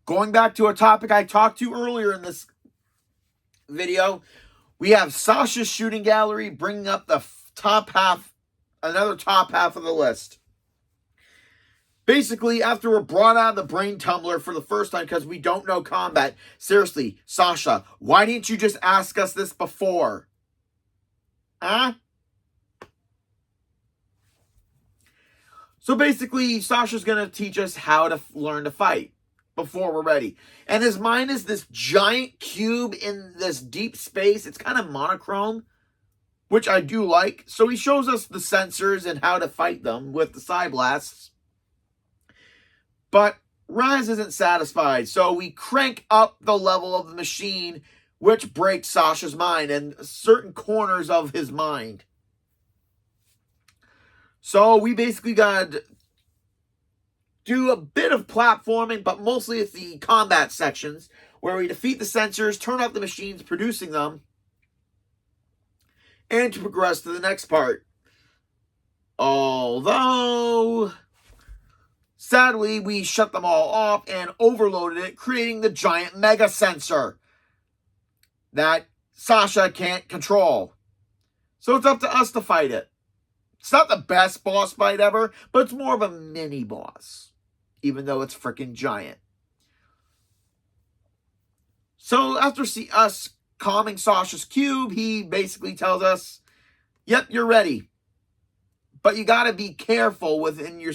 Going back to a topic I talked to earlier in this video, we have Sasha's shooting gallery bringing up the top half, another top half of the list. Basically, after we're brought out of the brain tumbler for the first time because we don't know combat, seriously, Sasha, why didn't you just ask us this before? Huh? So basically, Sasha's going to teach us how to learn to fight before we're ready. And his mind is this giant cube in this deep space. It's kind of monochrome, which I do like. So he shows us the sensors and how to fight them with the Psy Blasts. But Raz isn't satisfied, so we crank up the level of the machine, which breaks Sasha's mind and certain corners of his mind. So we basically got to do a bit of platforming, but mostly it's the combat sections, where we defeat the sensors, turn off the machines producing them, and to progress to the next part. Although, sadly, we shut them all off and overloaded it, creating the giant mega sensor that Sasha can't control. So it's up to us to fight it. It's not the best boss fight ever, but it's more of a mini boss, even though it's freaking giant. So after us calming Sasha's cube, he basically tells us, yep, you're ready. But you got to be careful whenever you're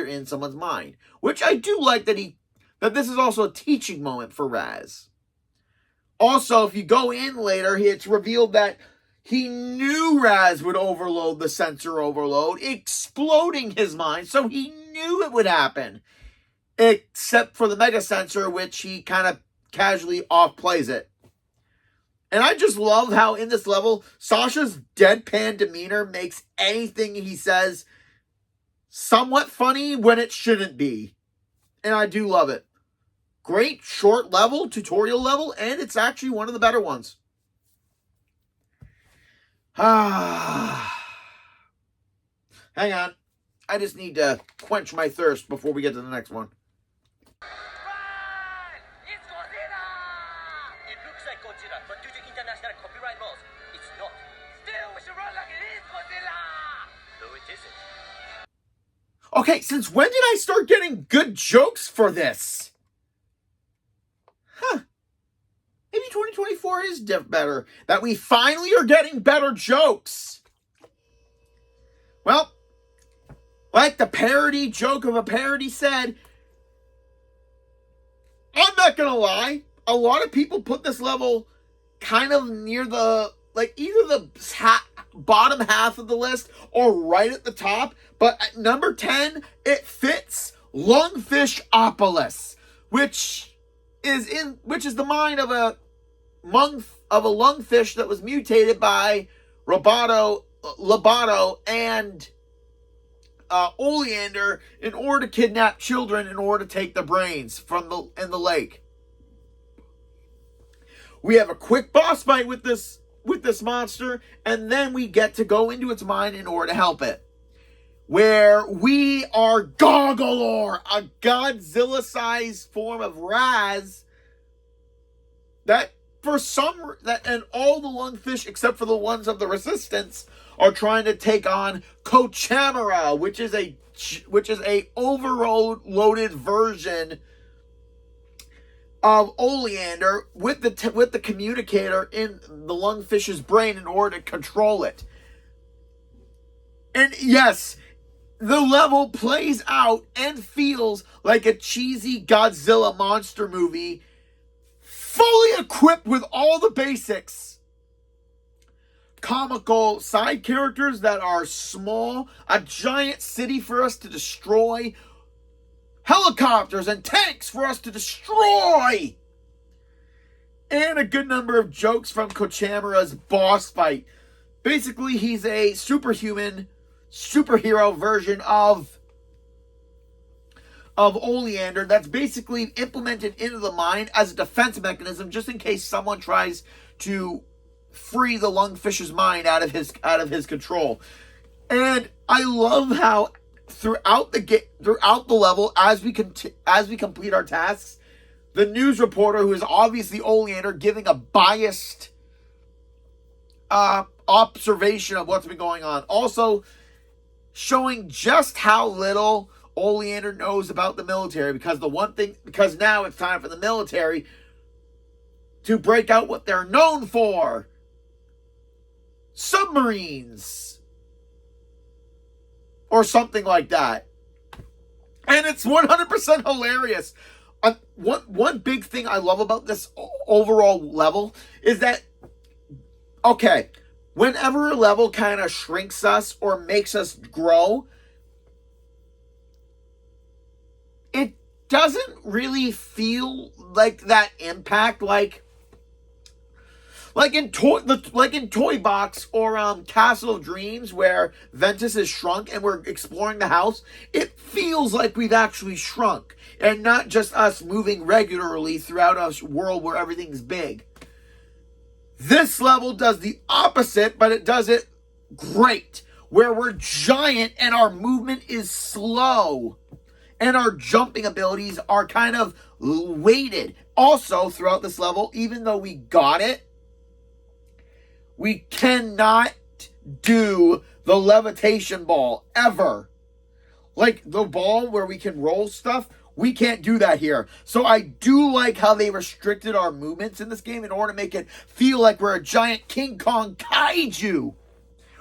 in someone's mind. Which I do like that this is also a teaching moment for Raz. Also, if you go in later, it's revealed that he knew Raz would overload the sensor overload, exploding his mind, so he knew it would happen. Except for the mega sensor, which he kind of casually off-plays it. And I just love how in this level, Sasha's deadpan demeanor makes anything he says somewhat funny when it shouldn't be. And I do love it. Great short level, tutorial level, and it's actually one of the better ones. Hang on. I just need to quench my thirst before we get to the next one. It looks like Godzilla, but due to international copyright laws, it's not. Still, we should run like it is Godzilla! Though it isn't. Okay, since when did I start getting good jokes for this? Maybe 2024 is better. That we finally are getting better jokes. Well, like the parody joke of a parody said, I'm not gonna lie, a lot of people put this level kind of near the, either the bottom half of the list or right at the top, but at number 10, it fits Lungfishopolis, which is the mind of a lungfish that was mutated by Lobato and Oleander in order to kidnap children in order to take the brains in the lake. We have a quick boss fight with this monster, and then we get to go into its mind in order to help it. Where we are Goggalor, a Godzilla-sized form of Raz and all the lungfish except for the ones of the Resistance are trying to take on Kochamara, which is a overloaded version of Oleander with the communicator in the lungfish's brain in order to control it. And yes, the level plays out and feels like a cheesy Godzilla monster movie, fully equipped with all the basics. Comical side characters that are small, a giant city for us to destroy, helicopters and tanks for us to destroy, and a good number of jokes from Kochamara's boss fight. Basically, he's a superhero version of Oleander that's basically implemented into the mind as a defense mechanism just in case someone tries to free the lungfish's mind out of his control. And I love how throughout the level, as we complete our tasks, the news reporter, who is obviously Oleander, giving a biased observation of what's been going on. Also, showing just how little Oleander knows about the military, because now it's time for the military to break out what they're known for. Submarines. Or something like that. And it's 100% hilarious. One big thing I love about this overall level is that, okay, whenever a level kind of shrinks us or makes us grow, it doesn't really feel like that impact, like in Toy Box or Castle of Dreams, where Ventus is shrunk and we're exploring the house. It feels like we've actually shrunk, and not just us moving regularly throughout a world where everything's big. This level does the opposite, but it does it great, where we're giant and our movement is slow, and our jumping abilities are kind of weighted. Also, throughout this level, even though we got it, we cannot do the levitation ball, ever. Like the ball where we can roll stuff, we can't do that here. So I do like how they restricted our movements in this game in order to make it feel like we're a giant King Kong kaiju,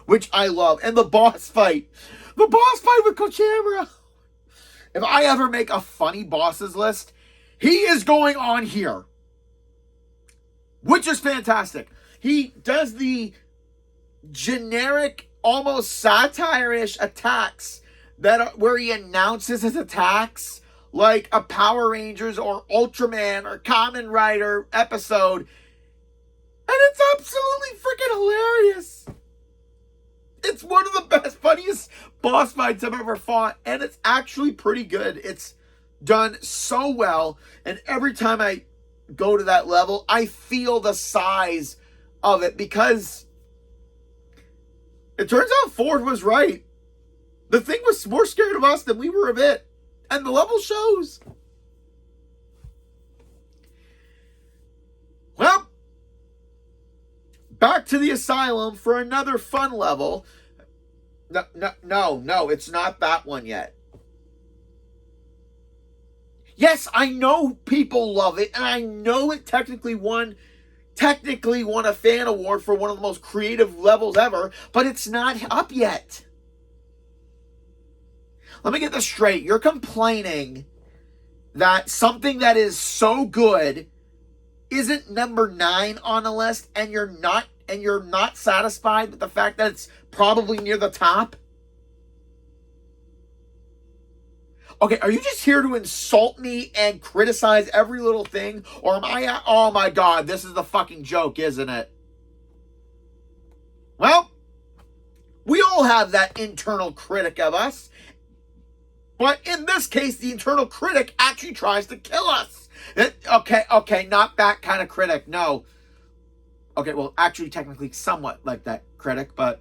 which I love. And the boss fight with Kochamara. If I ever make a funny bosses list, he is going on here, which is fantastic. He does the generic, almost satire-ish attacks where he announces his attacks like a Power Rangers or Ultraman or Kamen Rider episode. And it's absolutely freaking hilarious. It's one of the best, funniest boss fights I've ever fought. And it's actually pretty good. It's done so well. And every time I go to that level, I feel the size of it, because it turns out Ford was right. The thing was more scared of us than we were of it. And the level shows. Well, back to the asylum for another fun level. No, it's not that one yet. Yes, I know people love it, and I know it technically won a fan award for one of the most creative levels ever, but it's not up yet. Let me get this straight. You're complaining that something that is so good isn't number 9 on the list, and you're not satisfied with the fact that it's probably near the top? Okay, are you just here to insult me and criticize every little thing? Or am I... Oh my God, this is the fucking joke, isn't it? Well, we all have that internal critic of us. But in this case, the internal critic actually tries to kill us. Okay, not that kind of critic, no. Okay, well, actually, technically, somewhat like that critic, but...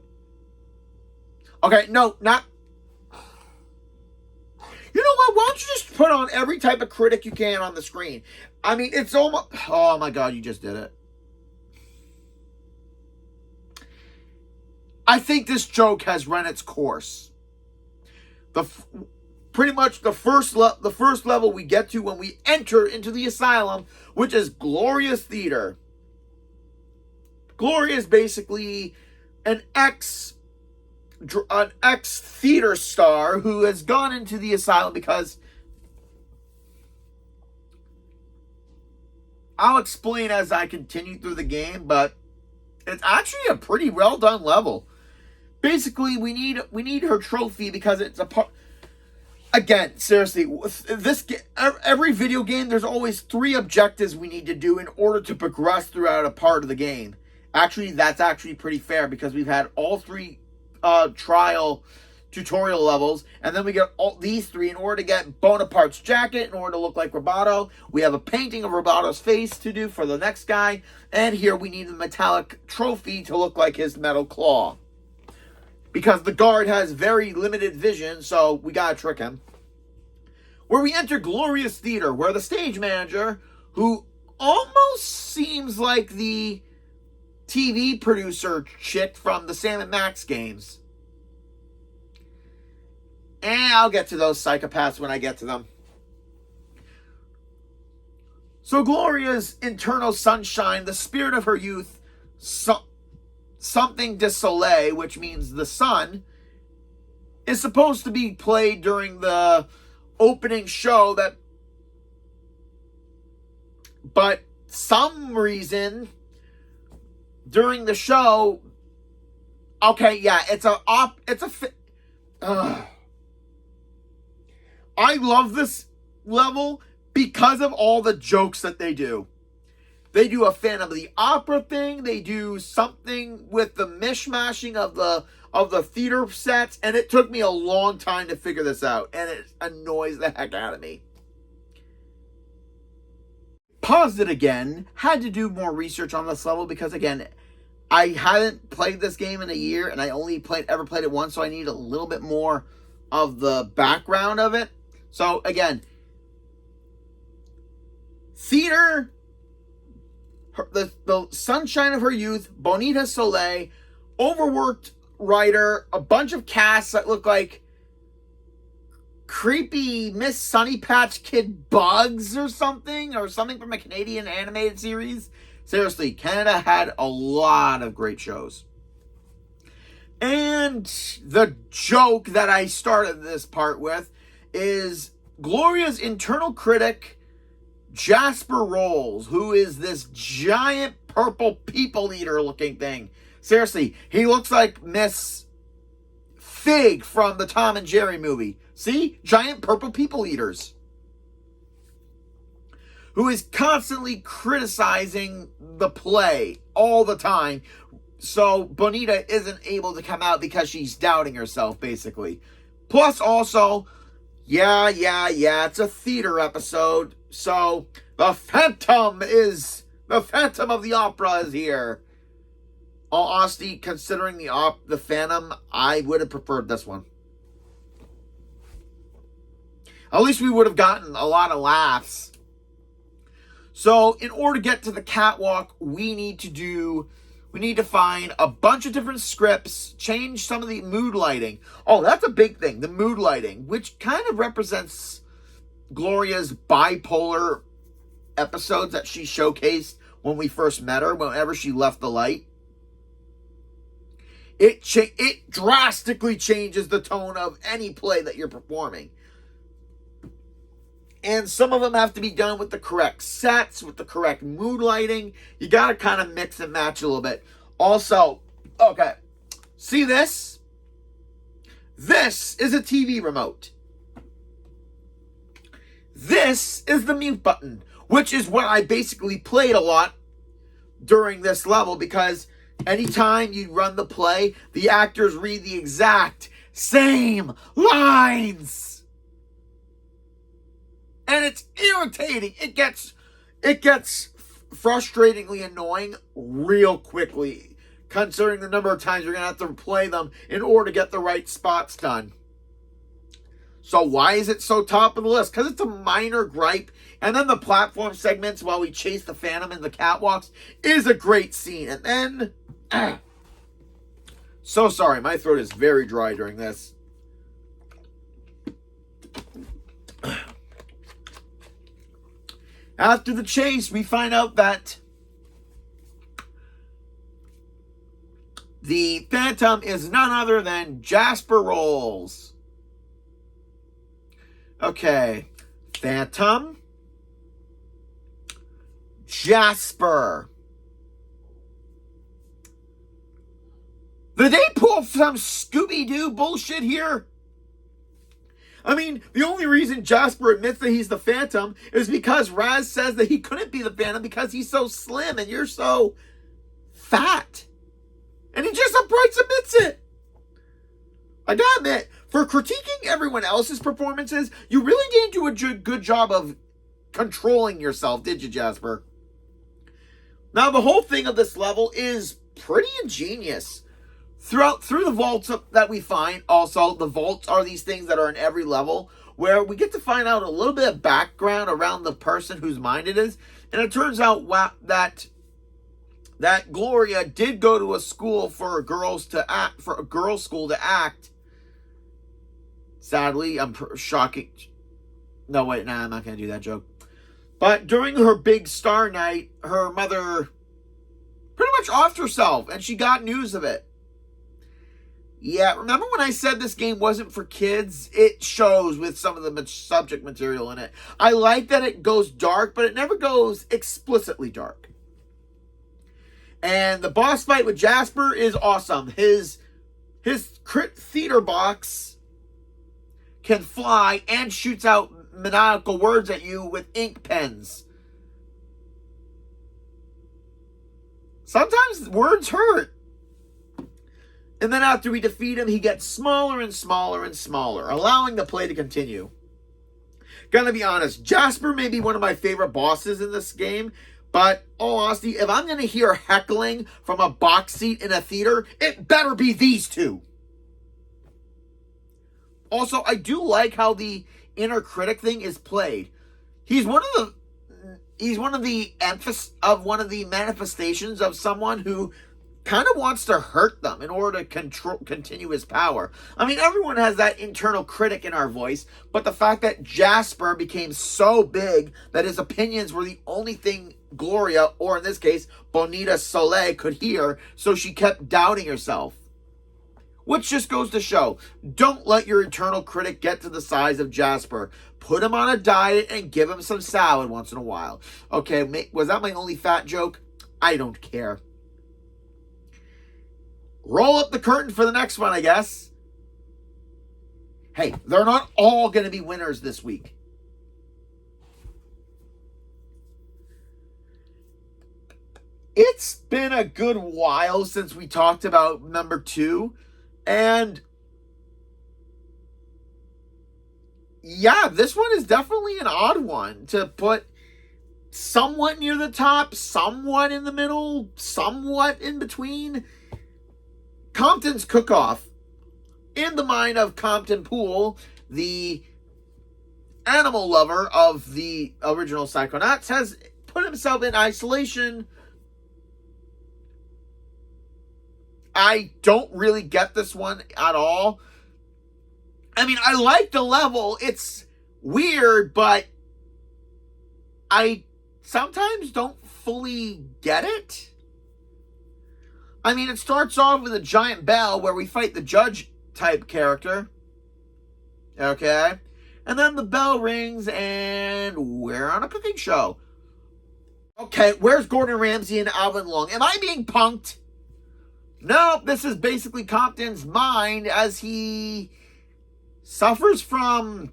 Okay, no, not... You know what? Why don't you just put on every type of critic you can on the screen? I mean, it's almost... Oh my God, you just did it. I think this joke has run its course. Pretty much the first level we get to when we enter into the asylum, which is Gloria's Theater. Gloria is basically an ex-theater star who has gone into the asylum because... I'll explain as I continue through the game, but it's actually a pretty well done level. Basically, we need her trophy because it's a part... Again, seriously, every video game, there's always 3 objectives we need to do in order to progress throughout a part of the game. Actually, that's actually pretty fair because we've had all 3 trial tutorial levels, and then we get all these 3 in order to get Bonaparte's jacket, in order to look like Roboto. We have a painting of Roboto's face to do for the next guy, and here we need the metallic trophy to look like his metal claw. because the guard has very limited vision, so we gotta trick him. Where we enter Gloria's Theater, where the stage manager, who almost seems like the TV producer chick from the Sam and Max games. And I'll get to those psychopaths when I get to them. So Gloria's internal sunshine, the spirit of her youth, something de soleil, which means the sun, is supposed to be played during the opening show, but some reason during the show, okay, yeah, I love this level because of all the jokes that they do. They do a Phantom of the Opera thing. They do something with the mishmashing of the theater sets, and it took me a long time to figure this out, and it annoys the heck out of me. Paused it again. Had to do more research on this level because, again, I hadn't played this game in a year, and I only ever played it once, so I need a little bit more of the background of it. So, again, theater, the sunshine of her youth, Bonita Soleil, overworked writer, a bunch of casts that look like creepy Miss Sunny Patch Kid bugs or something from a Canadian animated series. Seriously, Canada had a lot of great shows. And the joke that I started this part with is Gloria's internal critic, Jasper Rolls, who is this giant purple people eater looking thing. Seriously, he looks like Miss Fig from the Tom and Jerry movie. See? Giant purple people eaters. Who is constantly criticizing the play all the time. So Bonita isn't able to come out because she's doubting herself, basically. Plus also, yeah, it's a theater episode. So the Phantom of the Opera is here. All honesty, considering the Phantom, I would have preferred this one. At least we would have gotten a lot of laughs. So in order to get to the catwalk, we need to find a bunch of different scripts, change some of the mood lighting. Oh, that's a big thing, the mood lighting, which kind of represents Gloria's bipolar episodes that she showcased when we first met her, whenever she left the light. It drastically changes the tone of any play that you're performing. And some of them have to be done with the correct sets, with the correct mood lighting. You got to kind of mix and match a little bit. Also, okay, see this? This is a TV remote. This is the mute button, which is what I basically played a lot during this level, because anytime you run the play, the actors read the exact same lines. And it's irritating. It gets frustratingly annoying real quickly, considering the number of times you're going to have to play them in order to get the right spots done. So why is it so top of the list? Because it's a minor gripe. And then the platform segments while we chase the Phantom in the catwalks is a great scene. And then... so sorry, my throat is very dry during this. After the chase, we find out that the Phantom is none other than Jasper Rolls. Okay, Phantom, Jasper. Did they pull some Scooby-Doo bullshit here? I mean, the only reason Jasper admits that he's the Phantom is because Raz says that he couldn't be the Phantom because he's so slim and you're so fat. And he just upright admits it. I gotta admit, for critiquing everyone else's performances, you really didn't do a good job of controlling yourself, did you, Jasper? Now, the whole thing of this level is pretty ingenious. through the vaults that we find, also, the vaults are these things that are in every level where we get to find out a little bit of background around the person whose mind it is. And it turns out that Gloria did go to a school for girls school to act. Sadly, shocking. No, wait, I'm not going to do that joke. But during her big star night, her mother pretty much offed herself, and she got news of it. Yeah, remember when I said this game wasn't for kids? It shows with some of the subject material in it. I like that it goes dark, but it never goes explicitly dark. And the boss fight with Jasper is awesome. His crit theater box can fly and shoots out maniacal words at you with ink pens. Sometimes words hurt. And then after we defeat him, he gets smaller and smaller and smaller, allowing the play to continue. Gonna be honest, Jasper may be one of my favorite bosses in this game, but all honesty, if I'm gonna hear heckling from a box seat in a theater, it better be these two. Also, I do like how the inner critic thing is played. He's one of the manifestations of someone who kind of wants to hurt them in order to continue his power. I mean, everyone has that internal critic in our voice, but the fact that Jasper became so big that his opinions were the only thing Gloria, or in this case, Bonita Soleil, could hear, so she kept doubting herself. Which just goes to show, don't let your internal critic get to the size of Jasper. Put him on a diet and give him some salad once in a while. Okay, was that my only fat joke? I don't care. Roll up the curtain for the next one, I guess. Hey, they're not all going to be winners this week. It's been a good while since we talked about number 2. And yeah, this one is definitely an odd one to put somewhat near the top, somewhat in the middle, somewhat in between. Compton's Cook-Off, in the mind of Compton Poole, the animal lover of the original Psychonauts, has put himself in isolation. I don't really get this one at all. I mean, I like the level. It's weird, but I sometimes don't fully get it. I mean, it starts off with a giant bell where we fight the judge type character. Okay? And then the bell rings and we're on a cooking show. Okay, where's Gordon Ramsay and Alvin Long? Am I being punked? No, this is basically Compton's mind as he suffers from,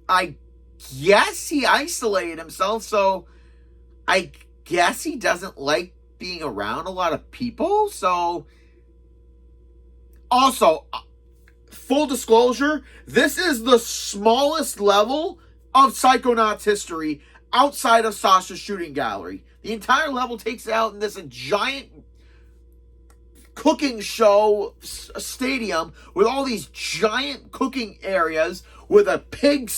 I guess he isolated himself, so I guess he doesn't like being around a lot of people. So, also, full disclosure, this is the smallest level of Psychonauts history outside of Sasha's shooting gallery. The entire level takes out in this giant cooking show stadium with all these giant cooking areas with a pig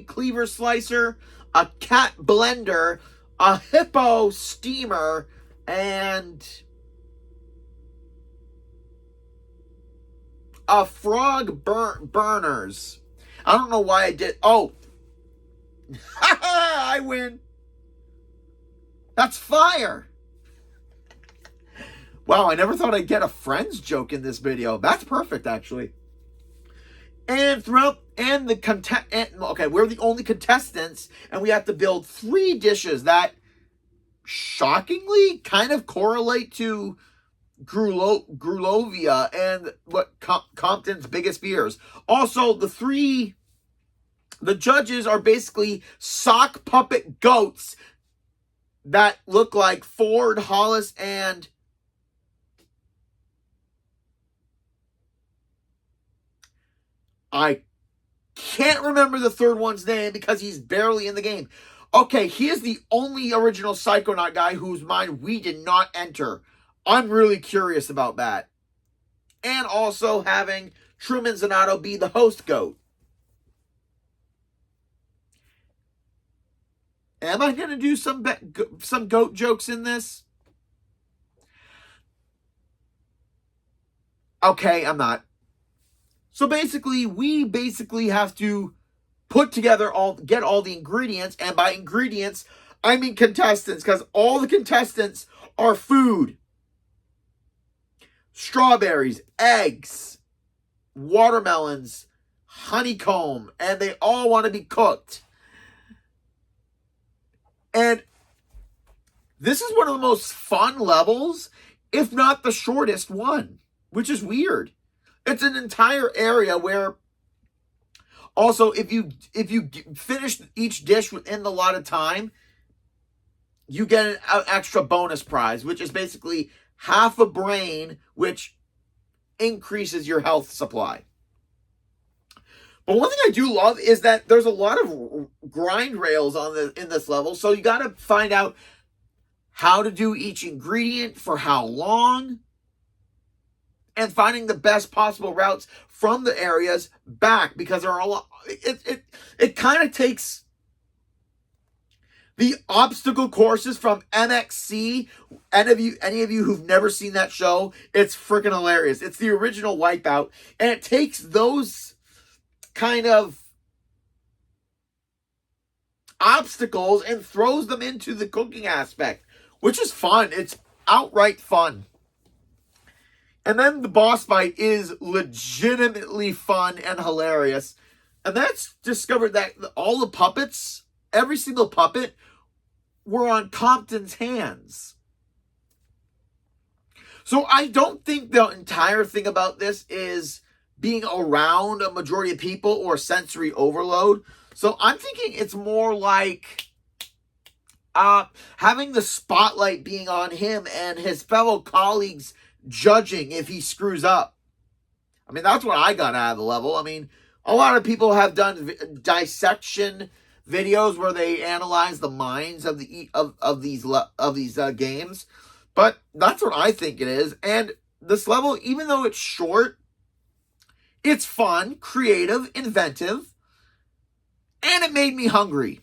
cleaver slicer, a cat blender, a hippo steamer, and a frog burners. I don't know why I did. Oh, I win. That's fire. Wow, I never thought I'd get a Friends joke in this video. That's perfect, actually. And we're the only contestants, and we have to build 3 dishes that shockingly kind of correlate to Grulovia and what Compton's biggest fears. Also, the judges are basically sock puppet goats that look like Ford, Hollis, and I can't remember the third one's name because he's barely in the game. Okay, he is the only original Psychonaut guy whose mind we did not enter. I'm really curious about that. And also having Truman Zanato be the host goat. Am I going to do some goat jokes in this? Okay, I'm not. So basically, we have to get all the ingredients, and by ingredients, I mean contestants, because all the contestants are food. Strawberries, eggs, watermelons, honeycomb, and they all want to be cooked. And this is one of the most fun levels, if not the shortest one, which is weird. It's an entire area where also if you finish each dish within the allotted time, you get an extra bonus prize, which is basically half a brain, which increases your health supply. But one thing I do love is that there's a lot of grind rails in this level, so you got to find out how to do each ingredient for how long, and finding the best possible routes from the areas back, because there are a lot. It kind of takes the obstacle courses from MXC. Any of you who've never seen that show, it's freaking hilarious. It's the original Wipeout, and it takes those kind of obstacles and throws them into the cooking aspect, which is fun. It's outright fun. And then the boss fight is legitimately fun and hilarious. And that's discovered that all the puppets, every single puppet, were on Compton's hands. So I don't think the entire thing about this is being around a majority of people or sensory overload. So I'm thinking it's more like having the spotlight being on him and his fellow colleagues judging if he screws up. I mean, that's what I got out of the level. I mean, a lot of people have done dissection videos where they analyze the minds of these games, but that's what I think it is. And this level, even though it's short, it's fun, creative, inventive, and it made me hungry.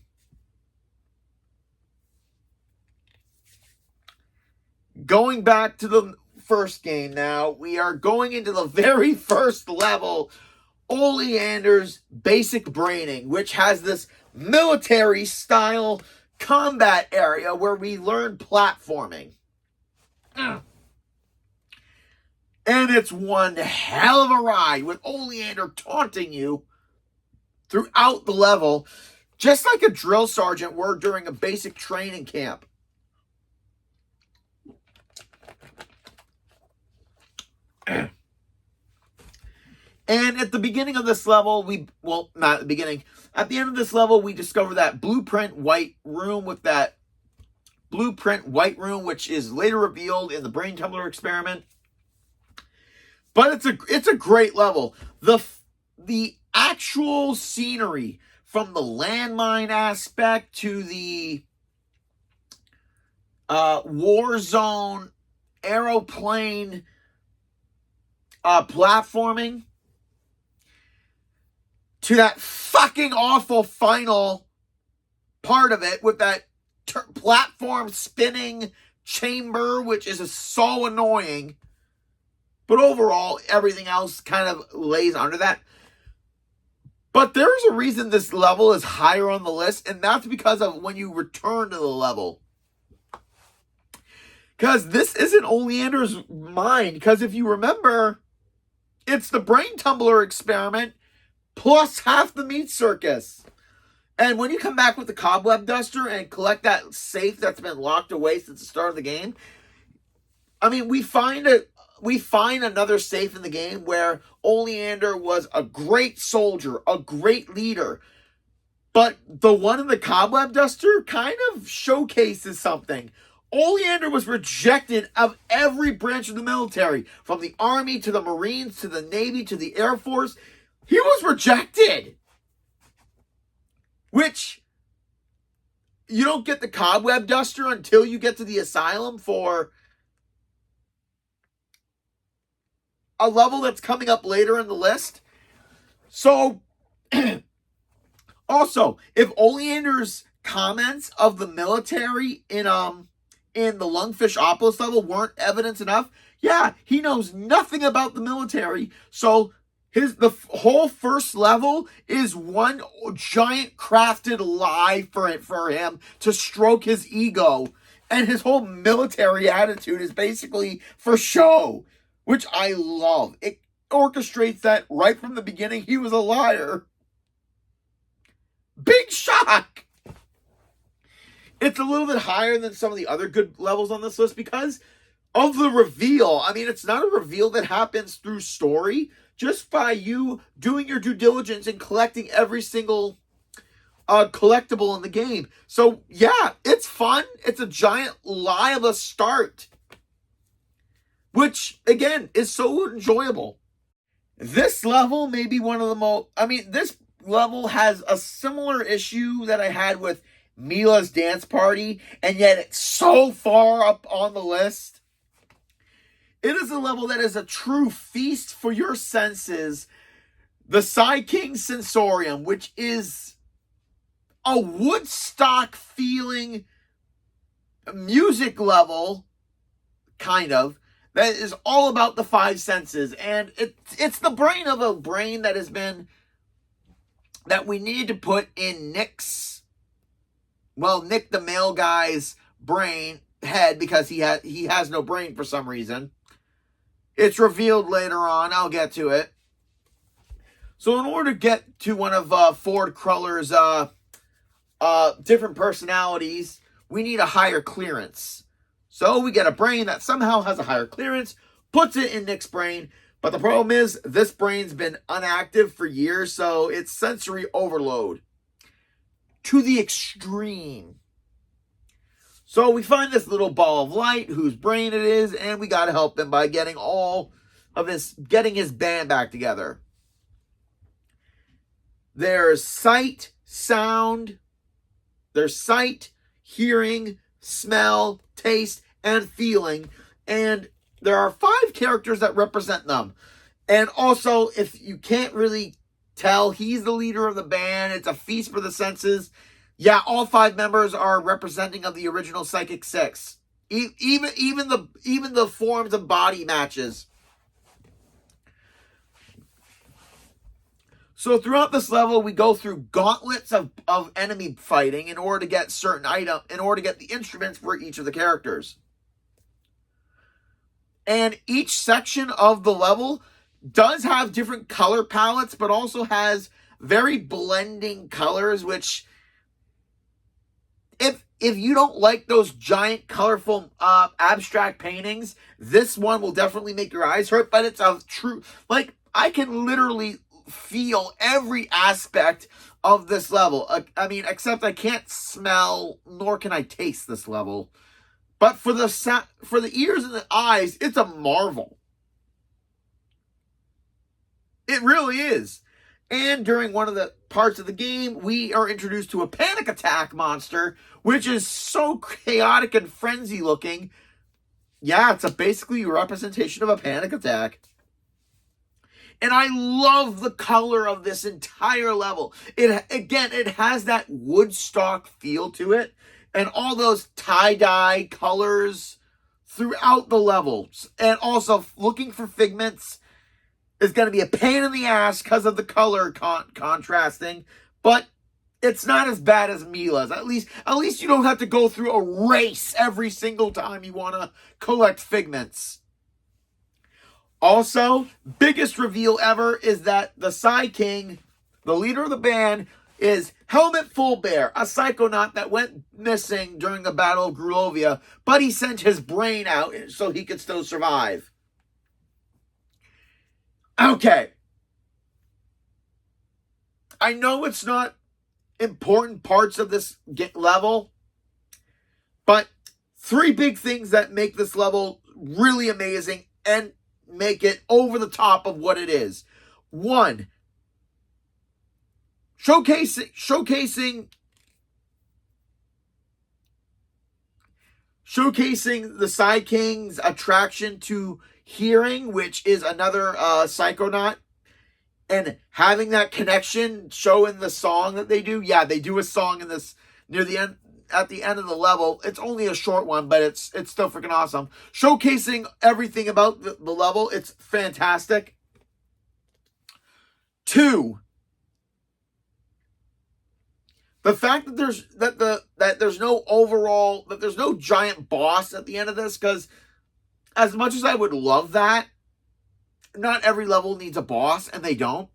Going back to the first game now, we are going into the very first level, Oleander's Basic Braining, which has this military-style combat area where we learn platforming. And it's one hell of a ride, with Oleander taunting you throughout the level, just like a drill sergeant would during a basic training camp. And at the beginning of this level, not at the beginning, at the end of this level, we discover that blueprint white room, which is later revealed in the Brain Tumbler experiment. But it's a great level. The actual scenery, from the landmine aspect to the war zone aeroplane platforming, to that fucking awful final part of it with that platform spinning chamber, which is so annoying. But overall, everything else kind of lays under that. But there's a reason this level is higher on the list, and that's because of when you return to the level. Because this isn't Oleander's mind. Because if you remember, it's the Brain Tumbler experiment plus half the meat circus. And when you come back with the cobweb duster and collect that safe that's been locked away since the start of the game, I mean, we find another safe in the game where Oleander was a great soldier, a great leader. But the one in the cobweb duster kind of showcases something. Oleander was rejected of every branch of the military, from the Army to the Marines to the Navy to the Air Force. He was rejected. Which, you don't get the cobweb duster until you get to the asylum for a level that's coming up later in the list. So, also, if Oleander's comments of the military in the Lungfishopolis level weren't evidence enough, yeah, he knows nothing about the military. So the whole first level is one giant crafted lie for him to stroke his ego. And his whole military attitude is basically for show, which I love. It orchestrates that right from the beginning he was a liar. Big shock! It's a little bit higher than some of the other good levels on this list because of the reveal. I mean, it's not a reveal that happens through story, just by you doing your due diligence and collecting every single collectible in the game. So, yeah, it's fun. It's a giant lie of a start, which, again, is so enjoyable. This level may be one of the most... I mean, this level has a similar issue that I had with Mila's Dance Party, and yet it's so far up on the list. It is a level that is a true feast for your senses. The Psy King Sensorium, which is a Woodstock feeling music level, kind of, that is all about the five senses. And it's the brain of a brain that has been, that we need to put in Nick the male guy's head, because he has no brain for some reason. It's revealed later on. I'll get to it. So in order to get to one of Ford Cruller's different personalities, we need a higher clearance. So we get a brain that somehow has a higher clearance, puts it in Nick's brain. But the problem is, this brain's been inactive for years, so it's sensory overload to the extreme. So we find this little ball of light whose brain it is, and we got to help him by getting his band back together. There's sight, sound, there's sight, hearing, smell, taste, and feeling, and there are 5 characters that represent them. And also, if you can't really tell, he's the leader of the band. It's a feast for the senses. Yeah, all 5 members are representing of the original Psychic Six. Even the forms of body matches. So throughout this level, we go through gauntlets of enemy fighting in order to get the instruments for each of the characters. And each section of the level does have different color palettes, but also has very blending colors, which, if you don't like those giant, colorful, abstract paintings, this one will definitely make your eyes hurt. But it's a true, like, I can literally feel every aspect of this level. I mean, except I can't smell, nor can I taste this level. But for the ears and the eyes, it's a marvel. It really is. And during one of the parts of the game, we are introduced to a panic attack monster, which is so chaotic and frenzy looking. Yeah, it's basically a representation of a panic attack. And I love the color of this entire level. It has that Woodstock feel to it. And all those tie-dye colors throughout the levels. And also, looking for figments is going to be a pain in the ass because of the color contrasting. But it's not as bad as Mila's. At least you don't have to go through a race every single time you want to collect figments. Also, biggest reveal ever is that the Psy King, the leader of the band, is Helmet Fullbear, a psychonaut that went missing during the Battle of Grulovia, but he sent his brain out so he could still survive. Okay. I know it's not important parts of this level, but 3 big things that make this level really amazing and make it over the top of what it is. 1, showcasing showcasing the Psy King's attraction to hearing, which is another Psychonaut, and having that connection, showing the song that they do. Yeah, they do a song in this near the end, at the end of the level. It's only a short one, but it's still freaking awesome. Showcasing everything about the level. It's fantastic. 2, the fact that there's no giant boss at the end of this, because as much as I would love that, not every level needs a boss, and they don't.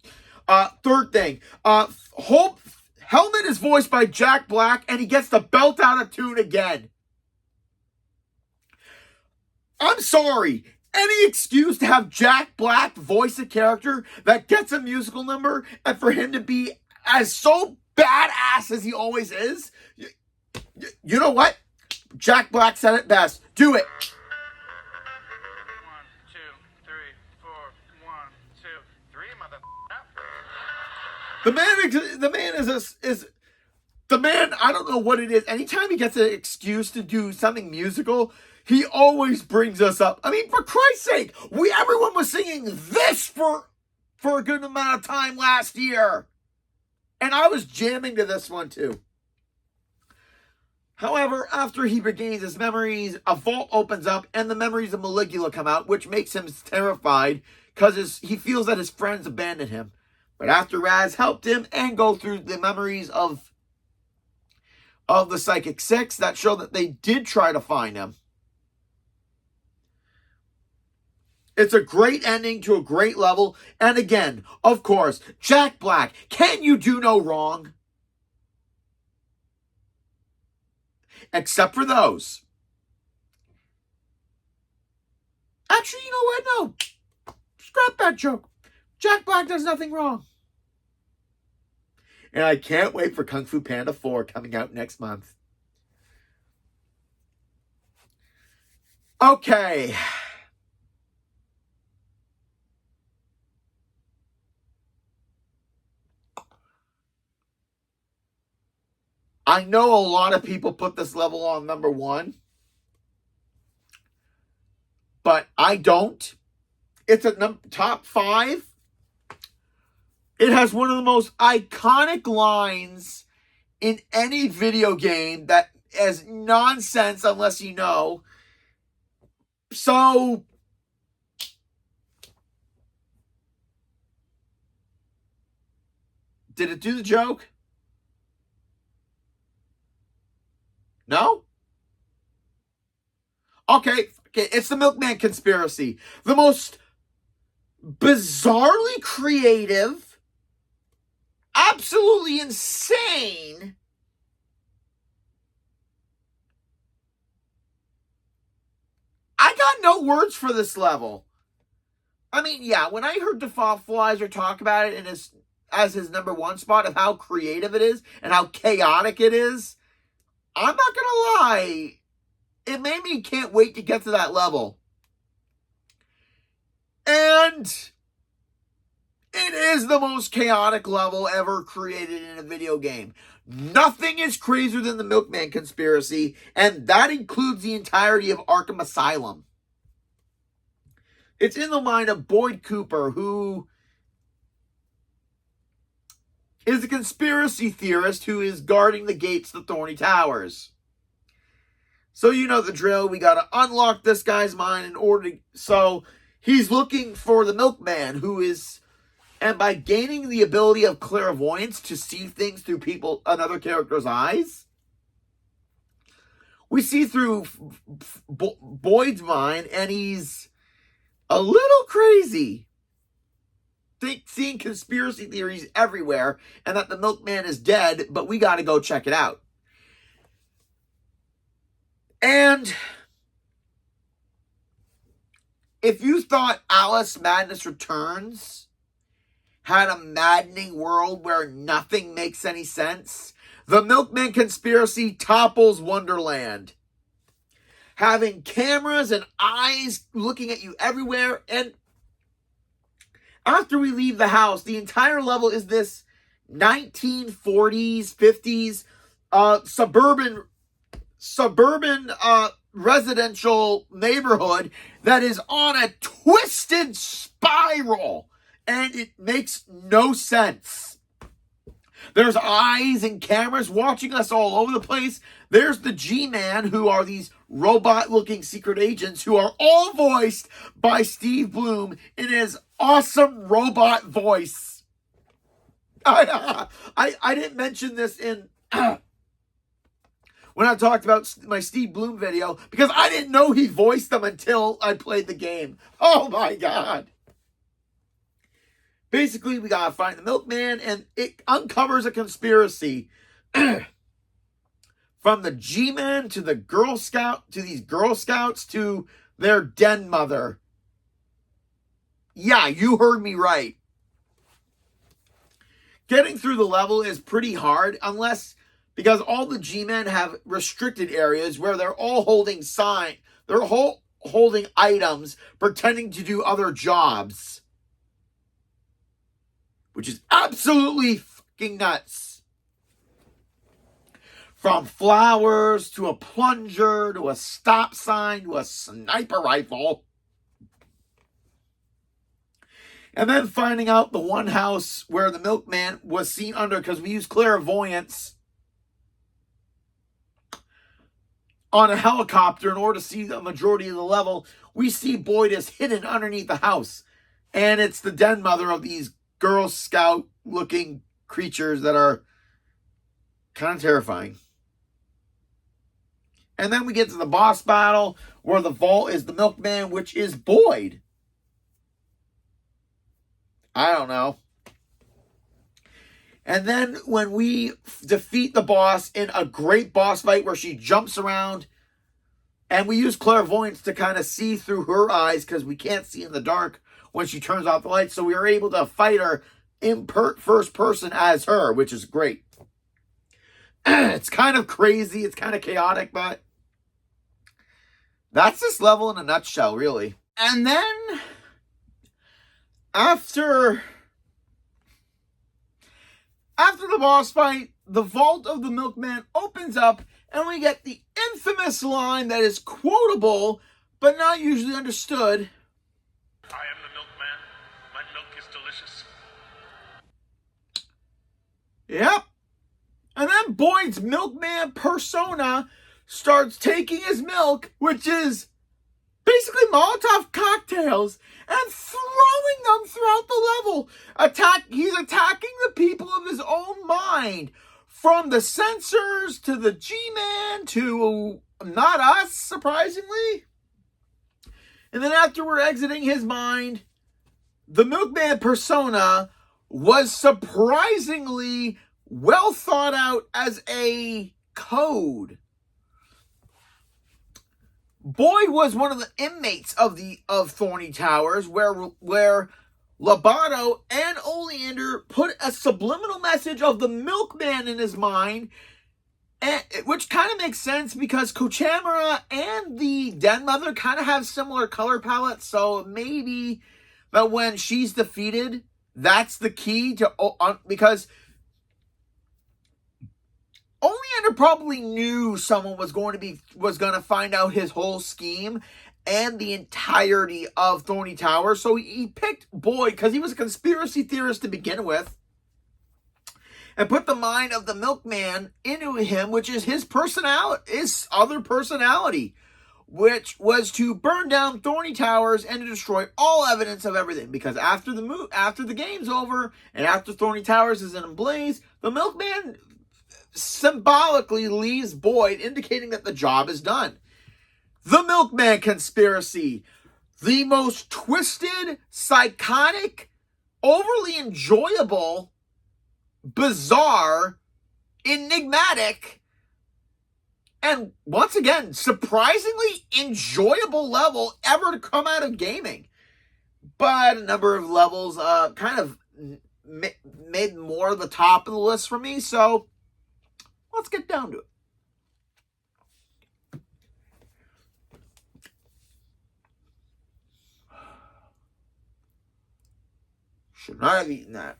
Third thing, Helmet is voiced by Jack Black, and he gets the belt out of tune again. I'm sorry. Any excuse to have Jack Black voice a character that gets a musical number, and for him to be as so badass as he always is, you know what? Jack Black said it best. Do it. 1, 2, 3, 4. 1, 2, 3, mother. The man, I don't know what it is. Anytime he gets an excuse to do something musical, he always brings us up. I mean, for Christ's sake, everyone was singing this for a good amount of time last year. And I was jamming to this one too. However, after he regains his memories, a vault opens up and the memories of Maligula come out, which makes him terrified because he feels that his friends abandoned him. But after Raz helped him and go through the memories of the Psychic Six that show that they did try to find him. It's a great ending to a great level. And again, of course, Jack Black, can you do no wrong? Except for those. Actually, you know what? No. Scrap that joke. Jack Black does nothing wrong. And I can't wait for Kung Fu Panda 4 coming out next month. Okay. I know a lot of people put this level on number 1. But I don't. It's a top 5. It has one of the most iconic lines in any video game that is nonsense unless you know. So, did it do the joke? No? Okay, it's the Milkman Conspiracy. The most bizarrely creative, absolutely insane I got no words for this level. I mean, yeah, when I heard Defaultflizer talk about it as his number 1 spot of how creative it is and how chaotic it is, I'm not gonna lie, it made me can't wait to get to that level. And it is the most chaotic level ever created in a video game. Nothing is crazier than the Milkman Conspiracy, and that includes the entirety of Arkham Asylum. It's in the mind of Boyd Cooper, who is a conspiracy theorist who is guarding the gates to Thorny Towers. So you know the drill. We got to unlock this guy's mind in order to... So he's looking for the Milkman, who is... And by gaining the ability of clairvoyance to see things through another character's eyes, we see through Boyd's mind, and he's a little crazy. Seeing conspiracy theories everywhere, and that the Milkman is dead, but we got to go check it out. And if you thought Alice Madness Returns had a maddening world where nothing makes any sense, the Milkman Conspiracy topples Wonderland. Having cameras and eyes looking at you everywhere, and after we leave the house, the entire level is this 1940s, 50s suburban residential neighborhood that is on a twisted spiral, and it makes no sense. There's eyes and cameras watching us all over the place. There's the G-Man, who are these robot-looking secret agents who are all voiced by Steve Bloom in his awesome robot voice. I didn't mention this in when I talked about my Steve Bloom video, because I didn't know he voiced them until I played the game. Oh my God. Basically, we gotta find the milkman, and it uncovers a conspiracy from the G-Men to the Girl Scout, to these Girl Scouts, to their den mother. Yeah, you heard me right. Getting through the level is pretty hard, because all the G-Men have restricted areas where they're all holding holding items, pretending to do other jobs. Which is absolutely fucking nuts. From flowers, to a plunger, to a stop sign, to a sniper rifle. And then finding out the one house where the milkman was seen under, because we use clairvoyance on a helicopter in order to see the majority of the level. We see Boyd is hidden underneath the house. And it's the den mother of these Girl Scout looking creatures that are kind of terrifying. And then we get to the boss battle where the vault is the milkman, which is Boyd. I don't know. And then when we defeat the boss in a great boss fight where she jumps around, and we use clairvoyance to kind of see through her eyes because we can't see in the dark when she turns off the lights, so we are able to fight her in first person as her, which is great. It's kind of crazy, it's kind of chaotic, but that's this level in a nutshell, really. And then after the boss fight, the vault of the milkman opens up, and we get the infamous line that is quotable but not usually understood. I am the milkman. My milk is delicious. Yep. And then Boyd's milkman persona starts taking his milk, which is basically Molotov cocktails, and throwing them throughout the level. He's attacking the people of his own mind. From the censors to the G-Man to not us, surprisingly. And then after we're exiting his mind, the milkman persona was surprisingly well thought out as a code. Boyd was one of the inmates of Thorny Towers, where Lobato and Oleander put a subliminal message of the milkman in his mind, which kind of makes sense because Kochamara and the Den Mother kind of have similar color palettes, so maybe that when she's defeated, that's the key to, because Oleander probably knew someone was going to find out his whole scheme and the entirety of Thorny Tower, so he picked Boyd because he was a conspiracy theorist to begin with, and put the mind of the milkman into him, which is his personality, his other personality, which was to burn down Thorny Towers and to destroy all evidence of everything. Because after the game's over and after Thorny Towers is in a blaze, the milkman symbolically leaves Boyd, indicating that the job is done. The Milkman Conspiracy, the most twisted, psychotic, overly enjoyable, bizarre, enigmatic, and once again, surprisingly enjoyable level ever to come out of gaming. But a number of levels kind of made more the top of the list for me, so let's get down to it. Should not have eaten that.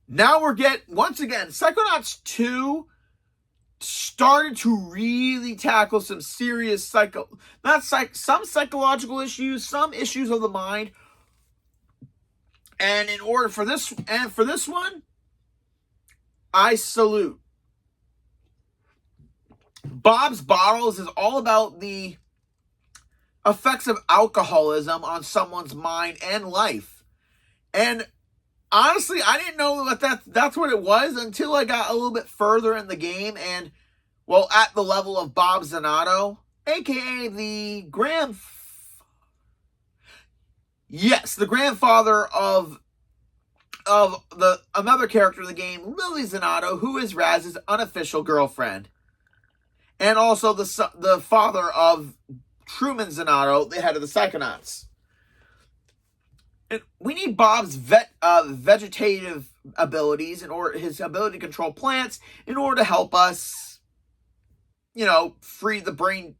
Now once again, Psychonauts 2 started to really tackle some serious some psychological issues, some issues of the mind. And for this one, I salute. Bob's Bottles is all about the effects of alcoholism on someone's mind and life. And honestly, I didn't know that's what it was until I got a little bit further in the game and, well, at the level of Bob Zanotto, aka the grandfather of another character in the game, Lily Zanotto, who is Raz's unofficial girlfriend. And also the father of Truman Zanotto, the head of the Psychonauts. And we need Bob's vegetative abilities his ability to control plants in order to help us, free the brain,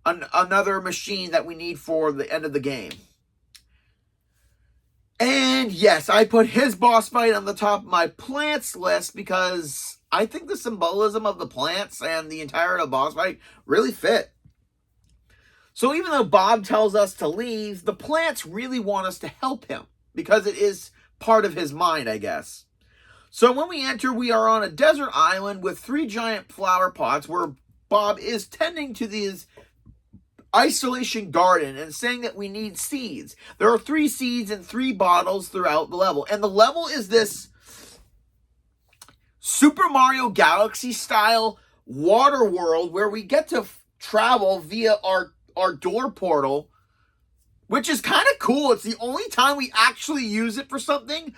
another machine that we need for the end of the game. And yes, I put his boss fight on the top of my plants list because I think the symbolism of the plants and the entirety of the boss fight really fit. So even though Bob tells us to leave, the plants really want us to help him because it is part of his mind, I guess. So when we enter, we are on a desert island with 3 giant flower pots where Bob is tending to these isolation garden and saying that we need seeds. There are 3 seeds in 3 bottles throughout the level. And the level is this Super Mario Galaxy style water world where we get to travel via our door portal, which is kind of cool. It's the only time we actually use it for something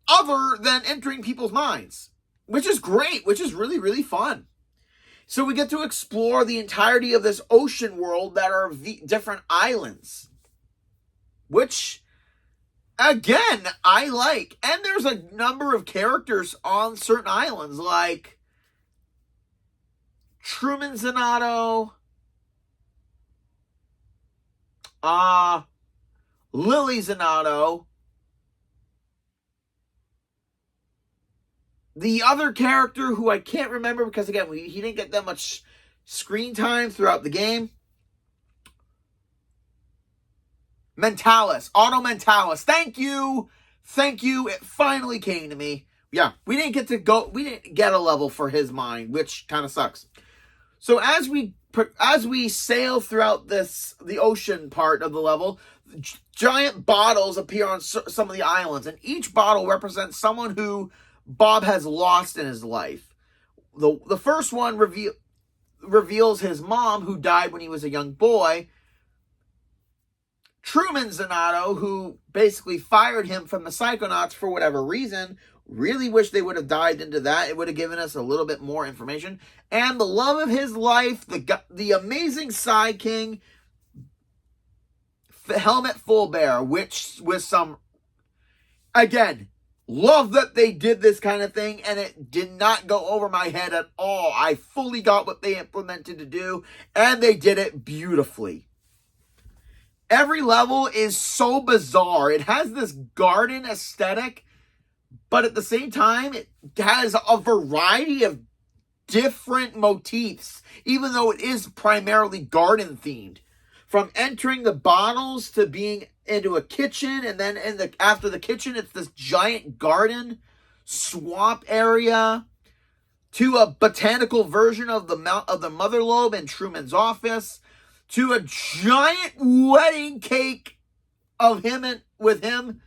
other than entering people's minds, which is great, which is really, really fun. So we get to explore the entirety of this ocean world that are different islands, which, again, I like. And there's a number of characters on certain islands, like Truman Zanotto, Lily Zanotto, the other character who I can't remember because, again, he didn't get that much screen time throughout the game. Auto Mentalis. Thank you. It finally came to me. Yeah, we didn't get a level for his mind, which kind of sucks. So as we sail throughout the ocean part of the level, giant bottles appear on some of the islands, and each bottle represents someone who Bob has lost in his life. The first one reveals his mom, who died when he was a young boy. Truman Zanotto, who basically fired him from the Psychonauts for whatever reason. Really wish they would have dived into that. It would have given us a little bit more information. And the love of his life, the amazing Psy King, Helmet Fullbear, which with some, again, love that they did this kind of thing, and it did not go over my head at all. I fully got what they implemented to do, and they did it beautifully. Every level is so bizarre. It has this garden aesthetic, but at the same time, it has a variety of different motifs, even though it is primarily garden themed. From entering the bottles to being into a kitchen, and then after the kitchen, it's this giant garden swamp area, to a botanical version of the Mother Lobe in Truman's office, to a giant wedding cake of him and with him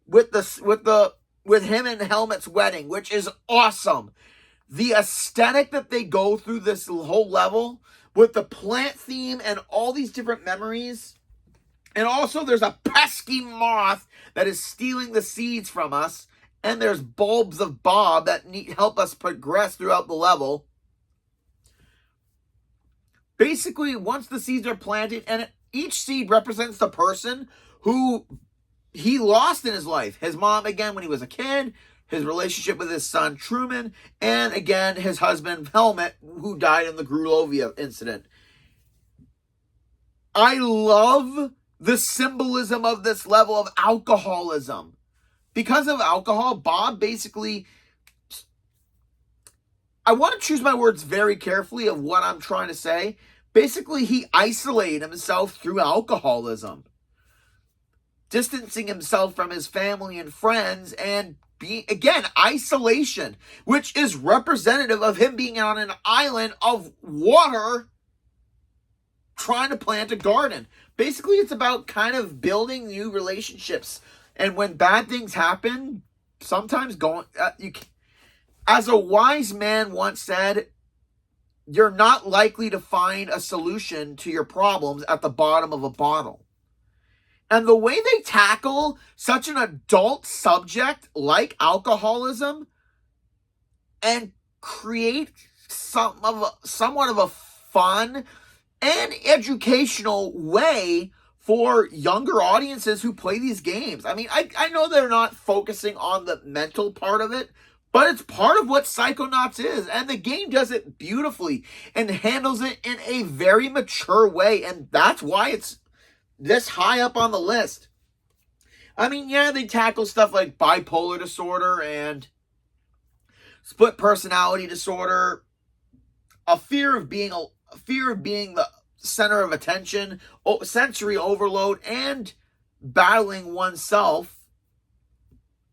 and Helmet's wedding, which is awesome. The aesthetic that they go through this whole level with the plant theme and all these different memories. And also there's a pesky moth that is stealing the seeds from us. And there's bulbs of Bob that help us progress throughout the level. Basically, once the seeds are planted, and each seed represents the person who he lost in his life. His mom, again, when he was a kid, his relationship with his son, Truman, and again, his husband, Helmet, who died in the Grulovia incident. I love the symbolism of this level of alcoholism. because of alcohol, Bob basically, I want to choose my words very carefully of what I'm trying to say. Basically, he isolated himself through alcoholism, distancing himself from his family and friends, and being, again, isolation, which is representative of him being on an island of water trying to plant a garden. Basically, it's about kind of building new relationships. And when bad things happen, sometimes as a wise man once said, you're not likely to find a solution to your problems at the bottom of a bottle. And the way they tackle such an adult subject like alcoholism and create somewhat of a fun and educational way for younger audiences who play these games. I mean, I know they're not focusing on the mental part of it, but it's part of what Psychonauts is. And the game does it beautifully and handles it in a very mature way. And that's why it's this high up on the list. I mean, yeah, they tackle stuff like bipolar disorder and split personality disorder, a fear of being the center of attention, sensory overload, and battling oneself.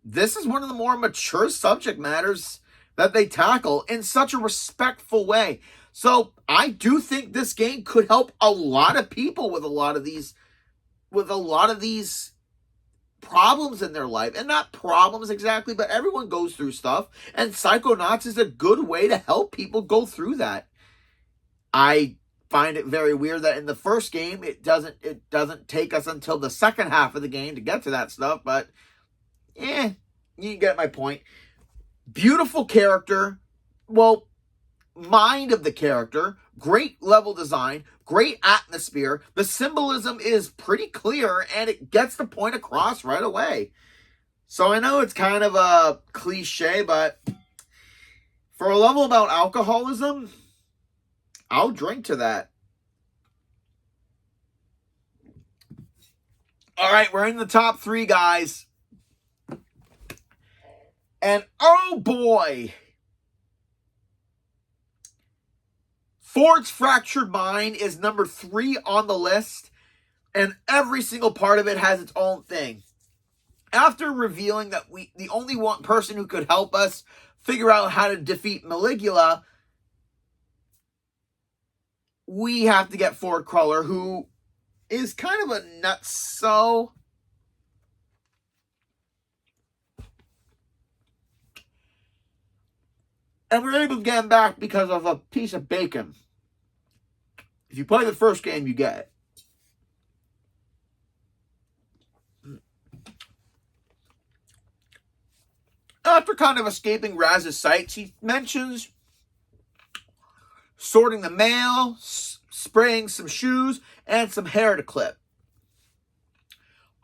This is one of the more mature subject matters that they tackle in such a respectful way. So I do think this game could help a lot of people with a lot of these problems in their life. And not problems exactly, but everyone goes through stuff. And Psychonauts is a good way to help people go through that. I find it very weird that in the first game, it doesn't take us until the second half of the game to get to that stuff. But, you get my point. Beautiful character. Well, mind of the character. Great level design. Great atmosphere. The symbolism is pretty clear, and it gets the point across right away. So I know it's kind of a cliche, but for a level about alcoholism, I'll drink to that. All right, we're in the top 3, guys. And oh boy, Ford's Fractured Mind is number 3 on the list, and every single part of it has its own thing. After revealing that the only one person who could help us figure out how to defeat Maligula, we have to get Ford Cruller, who is kind of a nutso. And we're able to get him back because of a piece of bacon. If you play the first game, you get it. After kind of escaping Raz's sights, he mentions sorting the mail, spraying some shoes, and some hair to clip.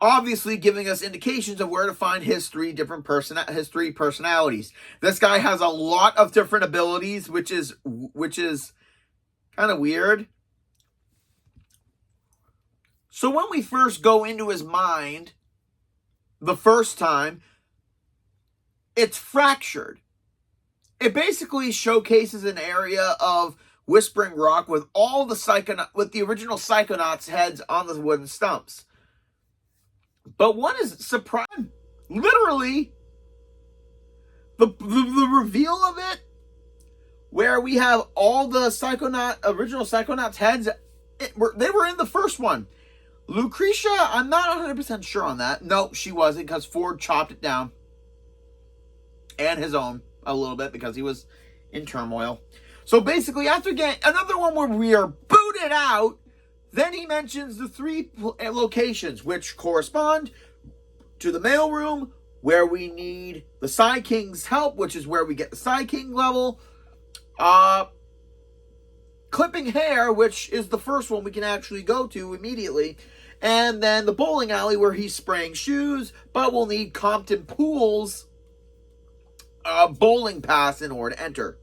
Obviously giving us indications of where to find his 3 different personalities. This guy has a lot of different abilities, which is kind of weird. So when we first go into his mind, the first time, it's fractured. It basically showcases an area of Whispering Rock with all with the original Psychonauts heads on the wooden stumps. But what is surprising, literally, the reveal of it, where we have all the original Psychonauts heads, they were in the first one. Lucretia, I'm not 100% sure on that. No, she wasn't, because Ford chopped it down. And his own, a little bit, because he was in turmoil. So basically, after getting another one where we are booted out, then he mentions the 3 locations, which correspond to the mailroom, where we need the Psy King's help, which is where we get the Psy King level. Clipping hair, which is the first one we can actually go to immediately. And then the bowling alley, where he's spraying shoes, but we'll need Compton Pool's bowling pass in order to enter.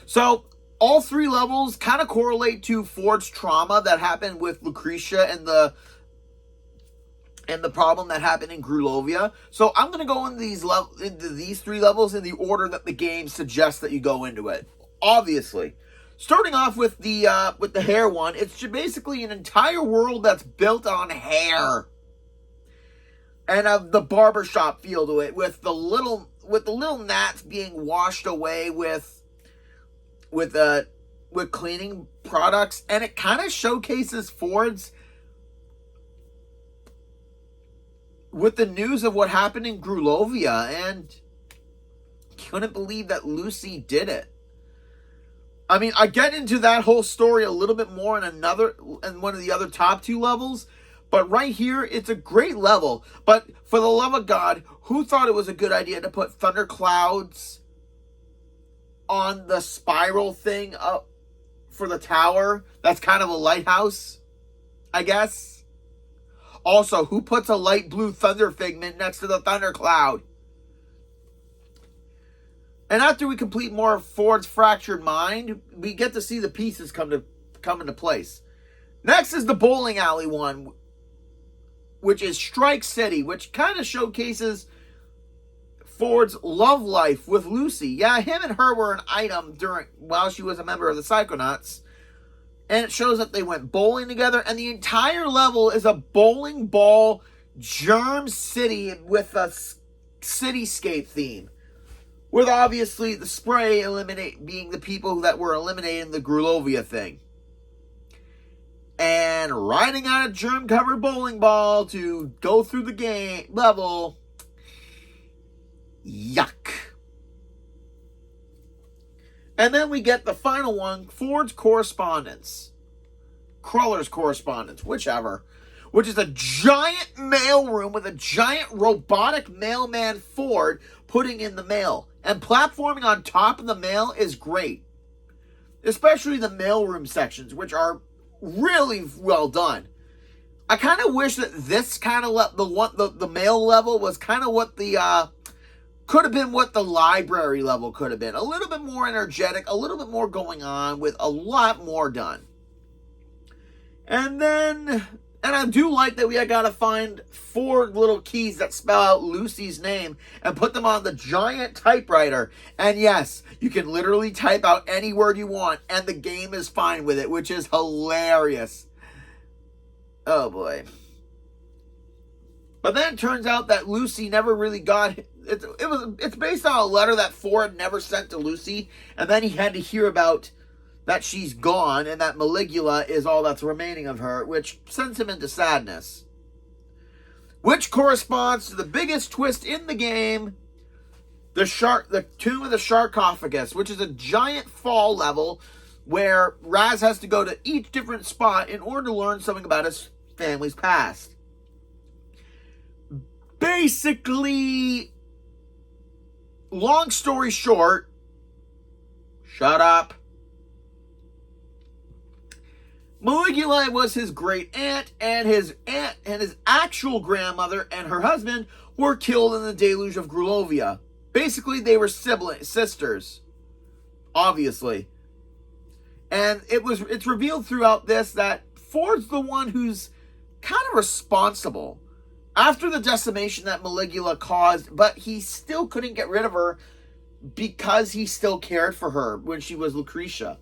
So all 3 levels kind of correlate to Ford's trauma that happened with Lucretia and the problem that happened in Grulovia. So I'm going to go into these 3 levels in the order that the game suggests that you go into it. Obviously, starting off with the hair one, it's basically an entire world that's built on hair, and the barbershop feel to it, with the little gnats being washed away with cleaning products, and it kind of showcases Ford's with the news of what happened in Grulovia, and couldn't believe that Lucy did it. I mean, I get into that whole story a little bit more in one of the other top 2 levels, but right here, it's a great level. But for the love of God, who thought it was a good idea to put thunderclouds on the spiral thing up for the tower? That's kind of a lighthouse, I guess. Also, who puts a light blue thunder figment next to the thundercloud? And after we complete more of Ford's fractured mind, we get to see the pieces come into place. Next is the bowling alley one, which is Strike City, which kind of showcases Ford's love life with Lucy. Yeah, him and her were an item while she was a member of the Psychonauts. And it shows that they went bowling together. And the entire level is a bowling ball germ city with a cityscape theme. With obviously the spray being the people that were eliminating the Grulovia thing. And riding on a germ-covered bowling ball to go through the game level. Yuck. And then we get the final one, Ford's Correspondence. Cruller's Correspondence, whichever. Which is a giant mailroom with a giant robotic mailman Ford putting in the mail. And platforming on top of the mail is great. Especially the mailroom sections, which are really well done. I kind of wish that this kind of the mail level was kind of what the could have been what the library level could have been. A little bit more energetic, a little bit more going on, with a lot more done. And I do like that we got to find 4 little keys that spell out Lucy's name and put them on the giant typewriter. And yes, you can literally type out any word you want, and the game is fine with it, which is hilarious. Oh boy. But then it turns out that Lucy never really got... It's based on a letter that Ford never sent to Lucy, and then he had to hear about that she's gone and that Maligula is all that's remaining of her, which sends him into sadness. Which corresponds to the biggest twist in the game, the Tomb of the Sarcophagus, which is a giant fall level where Raz has to go to each different spot in order to learn something about his family's past. Basically, long story short, shut up. Maligula was his great aunt, and his actual grandmother and her husband were killed in the deluge of Grulovia. Basically, they were sisters, obviously. And it's revealed throughout this that Ford's the one who's kind of responsible after the decimation that Maligula caused, but he still couldn't get rid of her because he still cared for her when she was Lucretia.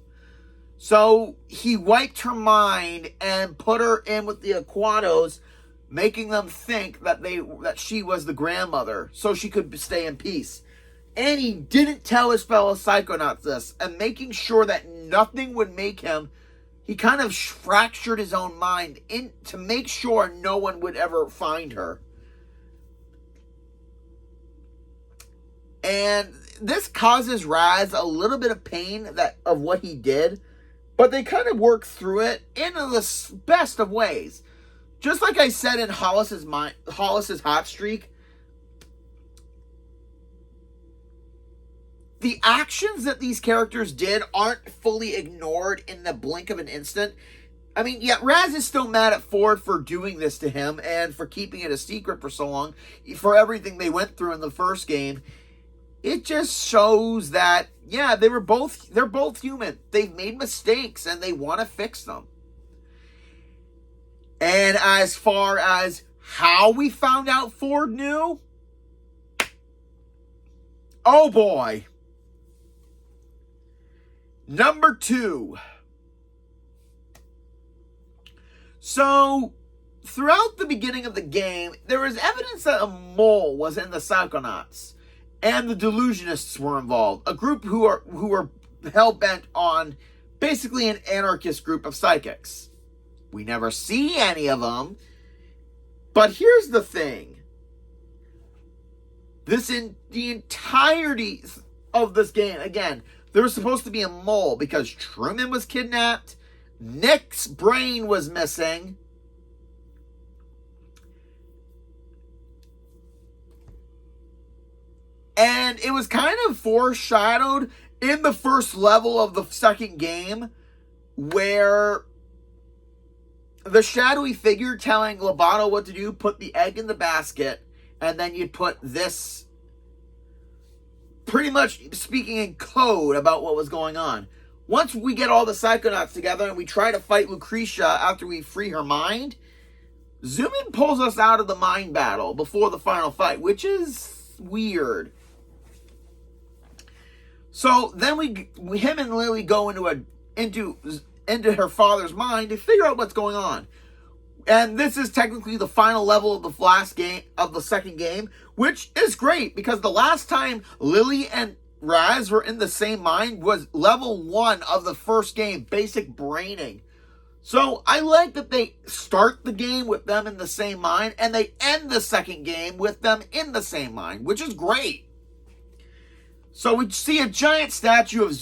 So he wiped her mind and put her in with the Aquatos, making them think that she was the grandmother, so she could stay in peace. And he didn't tell his fellow Psychonauts this, and making sure that nothing would make him, he kind of fractured his own mind to make sure no one would ever find her. And this causes Raz a little bit of pain of what he did, but they kind of work through it in the best of ways. Just like I said in Hollis's Hot Streak, the actions that these characters did aren't fully ignored in the blink of an instant. I mean, yeah, Raz is still mad at Ford for doing this to him and for keeping it a secret for so long, for everything they went through in the first game. It just shows that, yeah, they're both human. They've made mistakes and they want to fix them. And as far as How we found out Ford knew? Oh boy. Number 2. So, throughout the beginning of the game, there was evidence that a mole was in the Psychonauts, and the Delusionists were involved. A group who were hell-bent on basically an anarchist group of psychics. We never see any of them. But here's the thing. The entirety of this game, again, there was supposed to be a mole because Truman was kidnapped, Nick's brain was missing, and it was kind of foreshadowed in the first level of the second game, where the shadowy figure telling Lobato what to do, put the egg in the basket, and then you put this, pretty much speaking in code about what was going on. Once we get all the Psychonauts together and we try to fight Lucretia after we free her mind, Zoomin pulls us out of the mind battle before the final fight, which is weird. So then him and Lily go into her father's mind to figure out what's going on. And this is technically the final level of the last game of the second game, which is great because the last time Lily and Raz were in the same mind was level 1 of the first game, basic braining. So I like that they start the game with them in the same mind and they end the second game with them in the same mind, which is great. So we see a giant statue of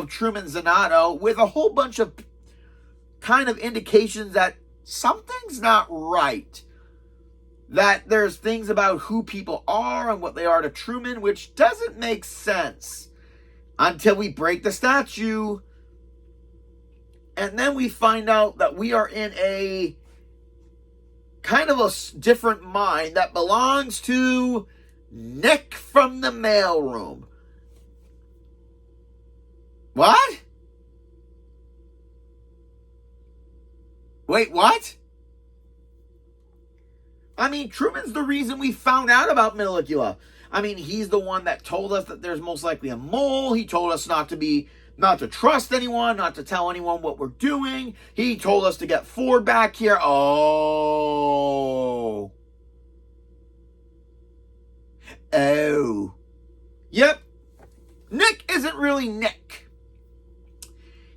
Truman Zanato with a whole bunch of kind of indications that something's not right. That there's things about who people are and what they are to Truman, which doesn't make sense until we break the statue. And then we find out that we are in a kind of a different mind that belongs to Nick from the mailroom. What? Wait, what? I mean, Truman's the reason we found out about Maligula. I mean, he's the one that told us that there's most likely a mole. He told us not to trust anyone, not to tell anyone what we're doing. He told us to get Ford back here. Oh. Yep. Nick isn't really Nick.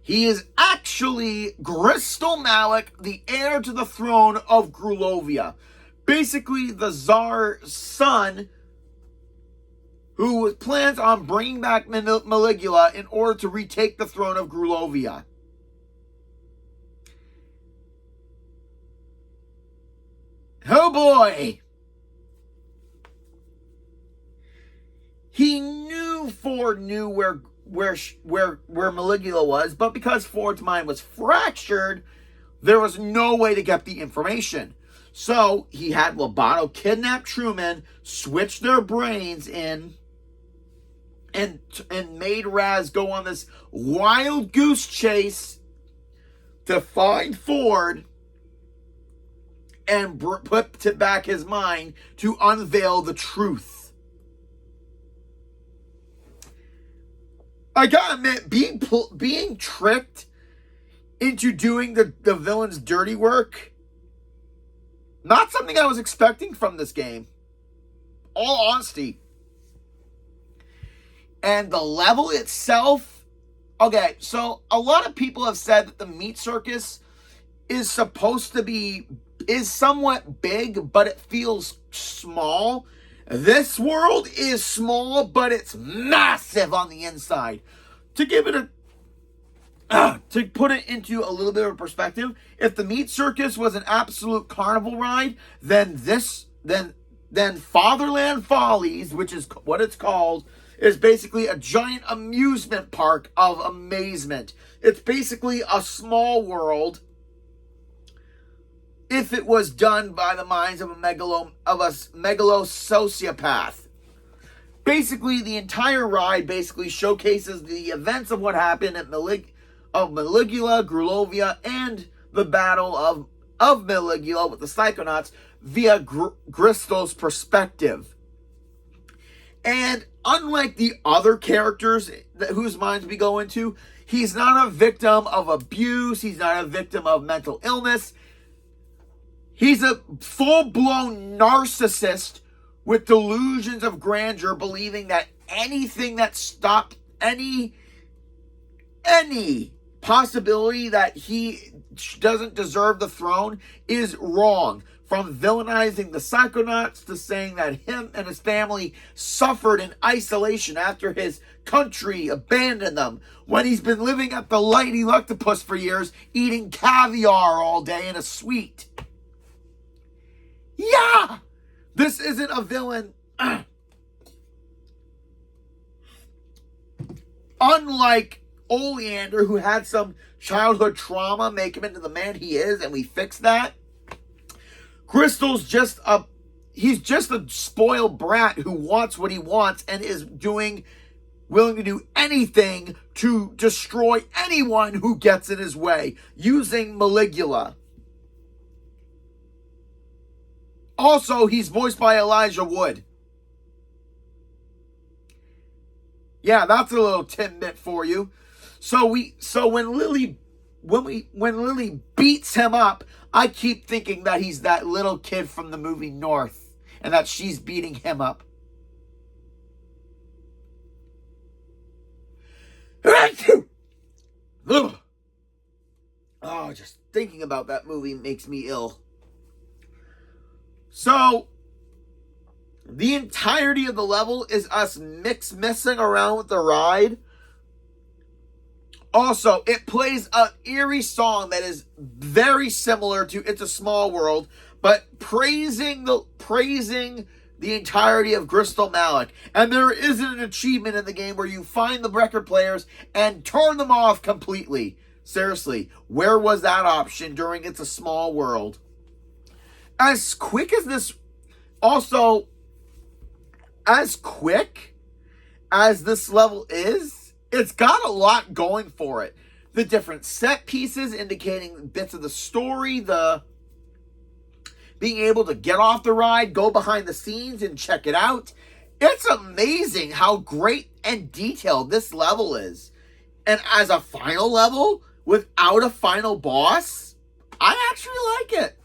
He is actually Gristel Malik, the heir to the throne of Grulovia. Basically, the Tsar's son who plans on bringing back Maligula in order to retake the throne of Grulovia. Oh boy! He knew Ford knew where Maligula was, but because Ford's mind was fractured, there was no way to get the information. So he had Lobato kidnap Truman, switch their brains in, and made Raz go on this wild goose chase to find Ford and put back his mind to unveil the truth. I gotta admit, being tricked into doing the villain's dirty work, not something I was expecting from this game. All honesty. And the level itself, okay, so a lot of people have said that the meat circus is somewhat big, but it feels small. This world is small, but it's massive on the inside. To put it into a little bit of perspective, if the meat circus was an absolute carnival ride, then Fatherland Follies, which is what it's called, is basically a giant amusement park of amazement. It's basically a small world if it was done by the minds of a megalosociopath. Basically, the entire ride basically showcases the events of what happened at Maligula, Grulovia, and the battle of Maligula with the Psychonauts, via Gristle's perspective. And unlike the other characters whose minds we go into, he's not a victim of abuse. He's not a victim of mental illness. He's a full-blown narcissist with delusions of grandeur, believing that anything that stopped any possibility that he doesn't deserve the throne is wrong. From villainizing the Psychonauts to saying that him and his family suffered in isolation after his country abandoned them, when he's been living at the Lady Luctopus for years, eating caviar all day in a suite. Yeah! This isn't a villain. Unlike Oleander, who had some childhood trauma make him into the man he is, and we fixed that. Crystal's he's just a spoiled brat who wants what he wants and is willing to do anything to destroy anyone who gets in his way, using Maligula. Also, he's voiced by Elijah Wood. Yeah, that's a little tidbit for you. So when Lily beats him up, I keep thinking that he's that little kid from the movie North and that she's beating him up. Oh, just thinking about that movie makes me ill. So, the entirety of the level is us messing around with the ride. Also, it plays an eerie song that is very similar to It's a Small World, but praising the entirety of Crystal Malik. And there is an achievement in the game where you find the record players and turn them off completely. Seriously, where was that option during It's a Small World? As quick as this level is, it's got a lot going for it. The different set pieces indicating bits of the story, the being able to get off the ride, go behind the scenes and check it out. It's amazing how great and detailed this level is. And as a final level, without a final boss, I actually like it.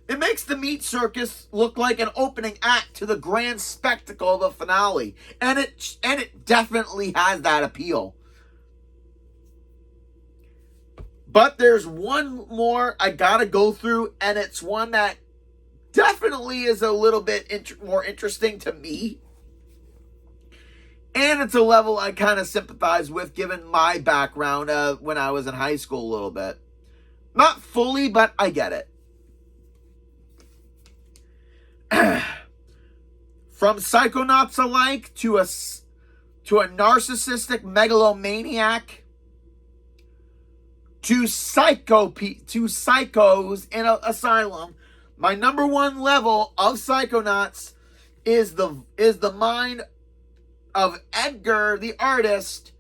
It makes the meat circus look like an opening act to the grand spectacle of the finale. And it definitely has that appeal. But there's one more I gotta go through, and it's one that definitely is a little bit more interesting to me. And it's a level I kind of sympathize with, given my background when I was in high school a little bit. Not fully, but I get it. From Psychonauts alike to a narcissistic megalomaniac to psychos in an asylum, my number one level of Psychonauts is the mind of Edgar the artist,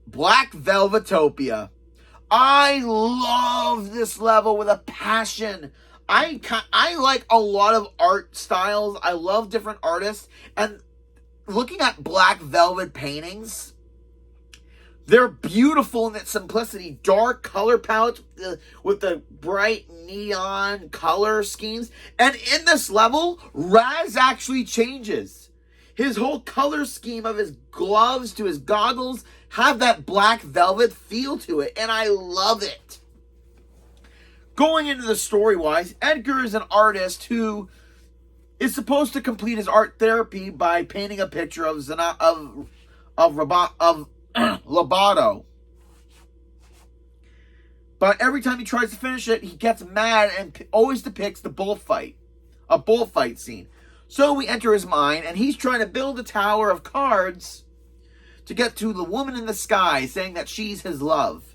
Black Velvetopia. I love this level with a passion. I like a lot of art styles. I love different artists. And looking at Black Velvet paintings, they're beautiful in its simplicity. Dark color palettes with the bright neon color schemes. And in this level, Raz actually changes. His whole color scheme of his gloves to his goggles have that Black Velvet feel to it. And I love it. Going into the story-wise, Edgar is an artist who is supposed to complete his art therapy by painting a picture of Lobato. But every time he tries to finish it, he gets mad and always depicts a bullfight scene. So we enter his mind, and he's trying to build a tower of cards to get to the woman in the sky, saying that she's his love.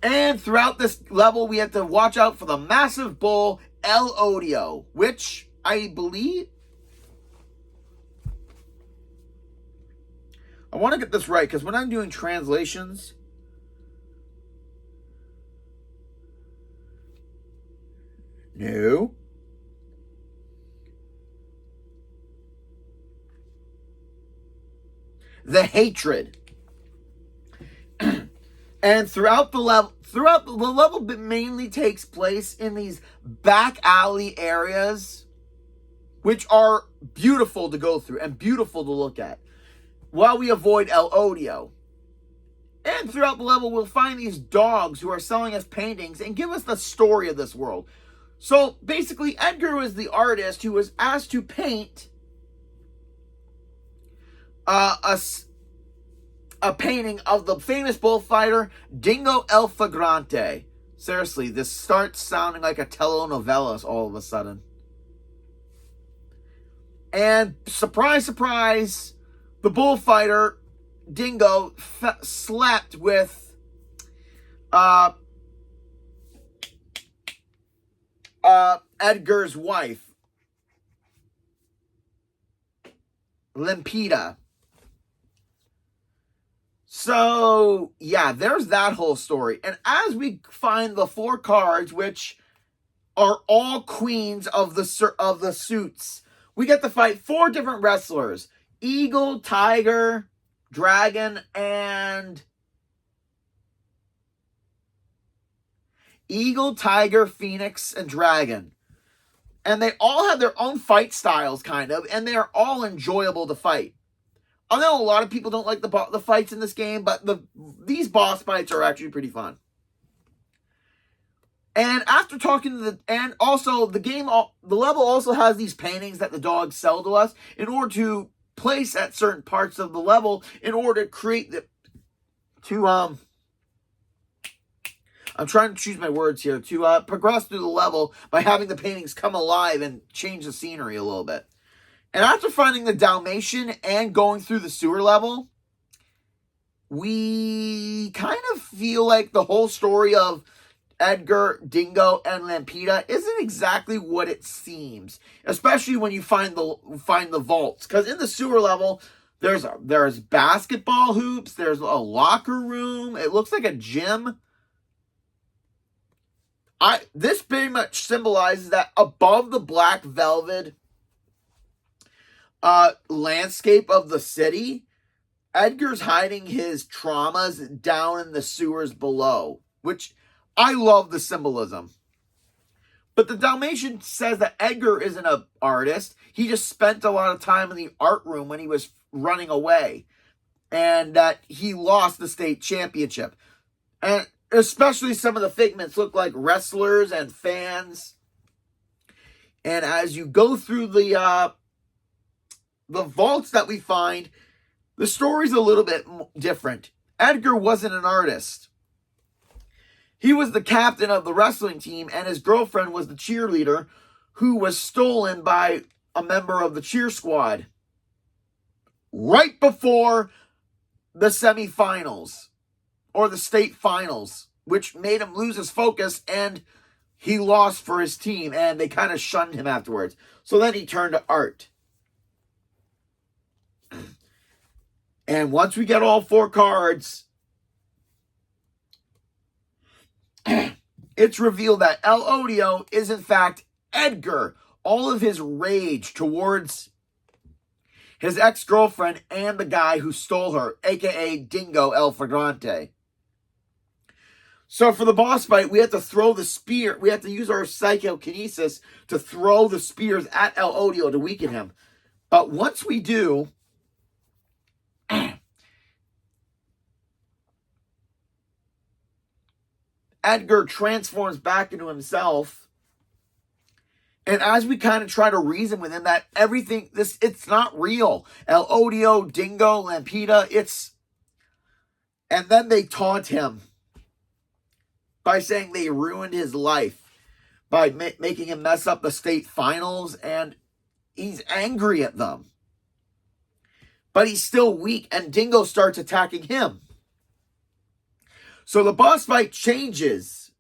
And throughout this level, we have to watch out for the massive bull, El Odio, which I believe... I want to get this right, because when I'm doing translations... No. The hatred. And throughout the level mainly takes place in these back alley areas, which are beautiful to go through and beautiful to look at, while we avoid El Odio. And throughout the level, we'll find these dogs who are selling us paintings and give us the story of this world. So basically, Edgar was the artist who was asked to paint a painting of the famous bullfighter Dingo El Flagrante. Seriously, this starts sounding like a telenovela all of a sudden. And surprise, surprise, the bullfighter Dingo slept with Edgar's wife, Limpida. So, yeah, there's that whole story. And as we find the 4 cards, which are all queens of the suits, we get to fight 4 different wrestlers. Eagle, Tiger, Dragon, and... Eagle, Tiger, Phoenix, and Dragon. And they all have their own fight styles, kind of, and they are all enjoyable to fight. I know a lot of people don't like the fights in this game, but these boss fights are actually pretty fun. And after talking to and also the level also has these paintings that the dogs sell to us in order to place at certain parts of the level in order to create I'm trying to choose my words here, to progress through the level by having the paintings come alive and change the scenery a little bit. And after finding the Dalmatian and going through the sewer level, we kind of feel like the whole story of Edgar, Dingo, and Limpida isn't exactly what it seems. Especially when you find the vaults. Because in the sewer level, there's basketball hoops, there's a locker room, it looks like a gym. This pretty much symbolizes that above the black velvet landscape of the city, Edgar's hiding his traumas down in the sewers below, which I love the symbolism. But the Dalmatian says that Edgar isn't an artist. He just spent a lot of time in the art room when he was running away, and that he lost the state championship. And especially some of the figments look like wrestlers and fans. And as you go through the vaults that we find, the story's a little bit different. Edgar wasn't an artist. He was the captain of the wrestling team, and his girlfriend was the cheerleader who was stolen by a member of the cheer squad right before the semifinals or the state finals, which made him lose his focus, and he lost for his team, and they kind of shunned him afterwards. So then he turned to art. And once we get all 4 cards, it's revealed that El Odio is in fact Edgar. All of his rage towards his ex-girlfriend and the guy who stole her, aka Dingo El Flagrante. So for the boss fight, we have to throw the spear. We have to use our psychokinesis to throw the spears at El Odio to weaken him. But once we do, Edgar transforms back into himself. And as we kind of try to reason with him that everything, it's not real. El Odio, Dingo, Limpida, and then they taunt him by saying they ruined his life by making him mess up the state finals, and he's angry at them. But he's still weak, and Dingo starts attacking him. So the boss fight changes,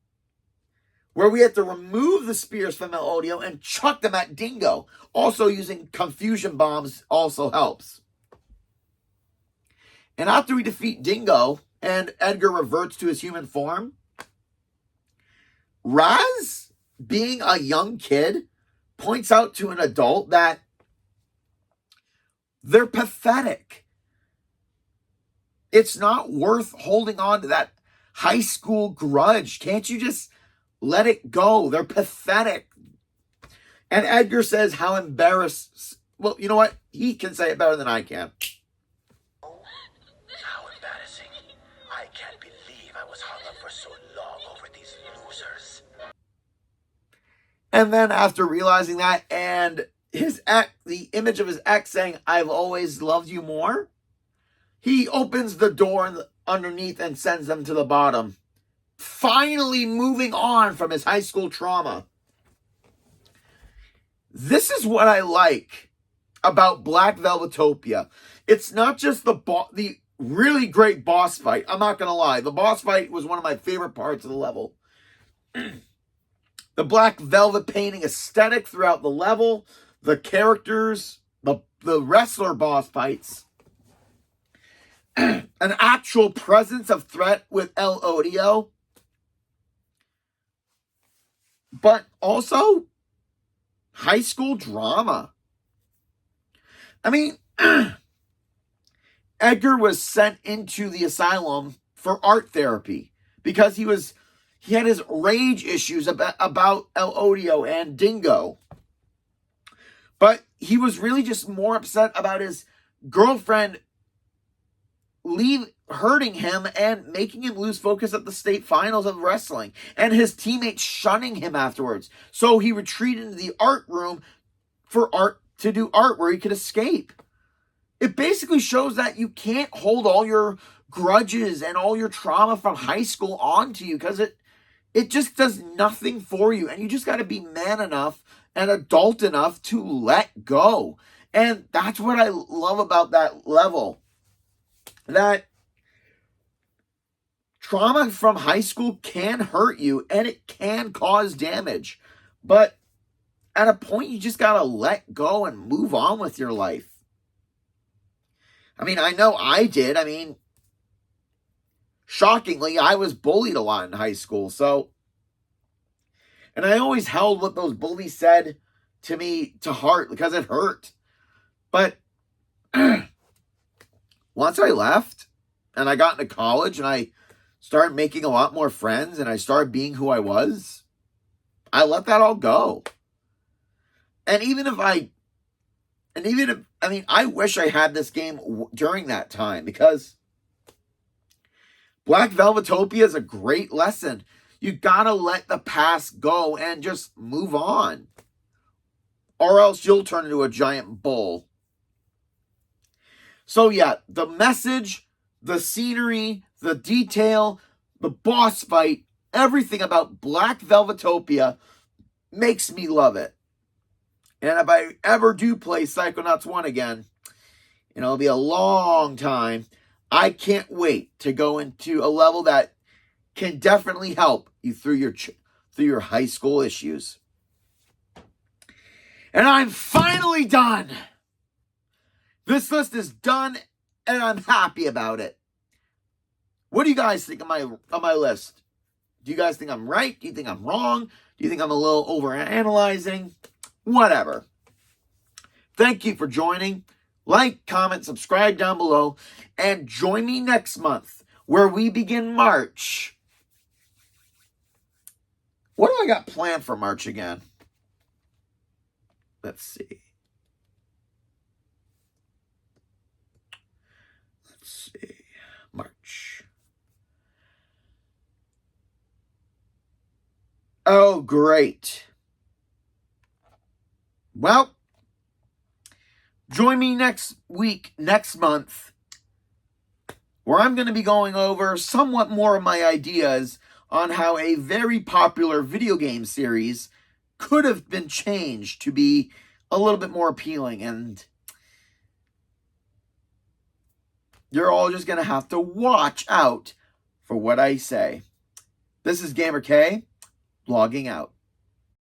where we have to remove the spears from El Odio and chuck them at Dingo. Also using confusion bombs also helps. And after we defeat Dingo, and Edgar reverts to his human form, Raz being a young kid, points out to an adult that they're pathetic. It's not worth holding on to that high school grudge. Can't you just let it go? They're pathetic. And Edgar says how embarrassed. Well, you know what? He can say it better than I can. How embarrassing. I can't believe I was hung up for so long over these losers. And then after realizing that and his ex, the image of his ex saying, "I've always loved you more," he opens the door underneath and sends them to the bottom. Finally moving on from his high school trauma. This is what I like about Black Velvetopia. It's not just the really great boss fight. I'm not going to lie. The boss fight was one of my favorite parts of the level. The black velvet painting aesthetic throughout the level, the characters, the wrestler boss fights, an actual presence of threat with El Odio, but also high school drama. I mean, Edgar was sent into the asylum for art therapy because he had his rage issues about El Odio and Dingo. But he was really just more upset about his girlfriend hurting him and making him lose focus at the state finals of wrestling, and his teammates shunning him afterwards. So he retreated into the art room to do art where he could escape. It basically shows that you can't hold all your grudges and all your trauma from high school onto you, because it just does nothing for you, and you just got to be man enough and adult enough to let go. And that's what I love about that level. That trauma from high school can hurt you and it can cause damage. But at a point, you just got to let go and move on with your life. I mean, I know I did. I mean, shockingly, I was bullied a lot in high school. And I always held what those bullies said to me to heart because it hurt. But once I left and I got into college and I started making a lot more friends and I started being who I was, I let that all go. And I wish I had this game during that time, because Black Velvetopia is a great lesson. You gotta let the past go and just move on, or else you'll turn into a giant bull. So yeah, the message, the scenery, the detail, the boss fight, everything about Black Velvetopia makes me love it. And if I ever do play Psychonauts 1 again, and it'll be a long time, I can't wait to go into a level that can definitely help you through your high school issues. And I'm finally done. This list is done, and I'm happy about it. What do you guys think of my list? Do you guys think I'm right? Do you think I'm wrong? Do you think I'm a little overanalyzing? Whatever. Thank you for joining. Like, comment, subscribe down below, and join me next month where we begin March. What do I got planned for March again? Let's see. March. Oh, great. Well, join me next month, where I'm going to be going over somewhat more of my ideas on how a very popular video game series could have been changed to be a little bit more appealing. And you're all just going to have to watch out for what I say. This is Gamer K, logging out.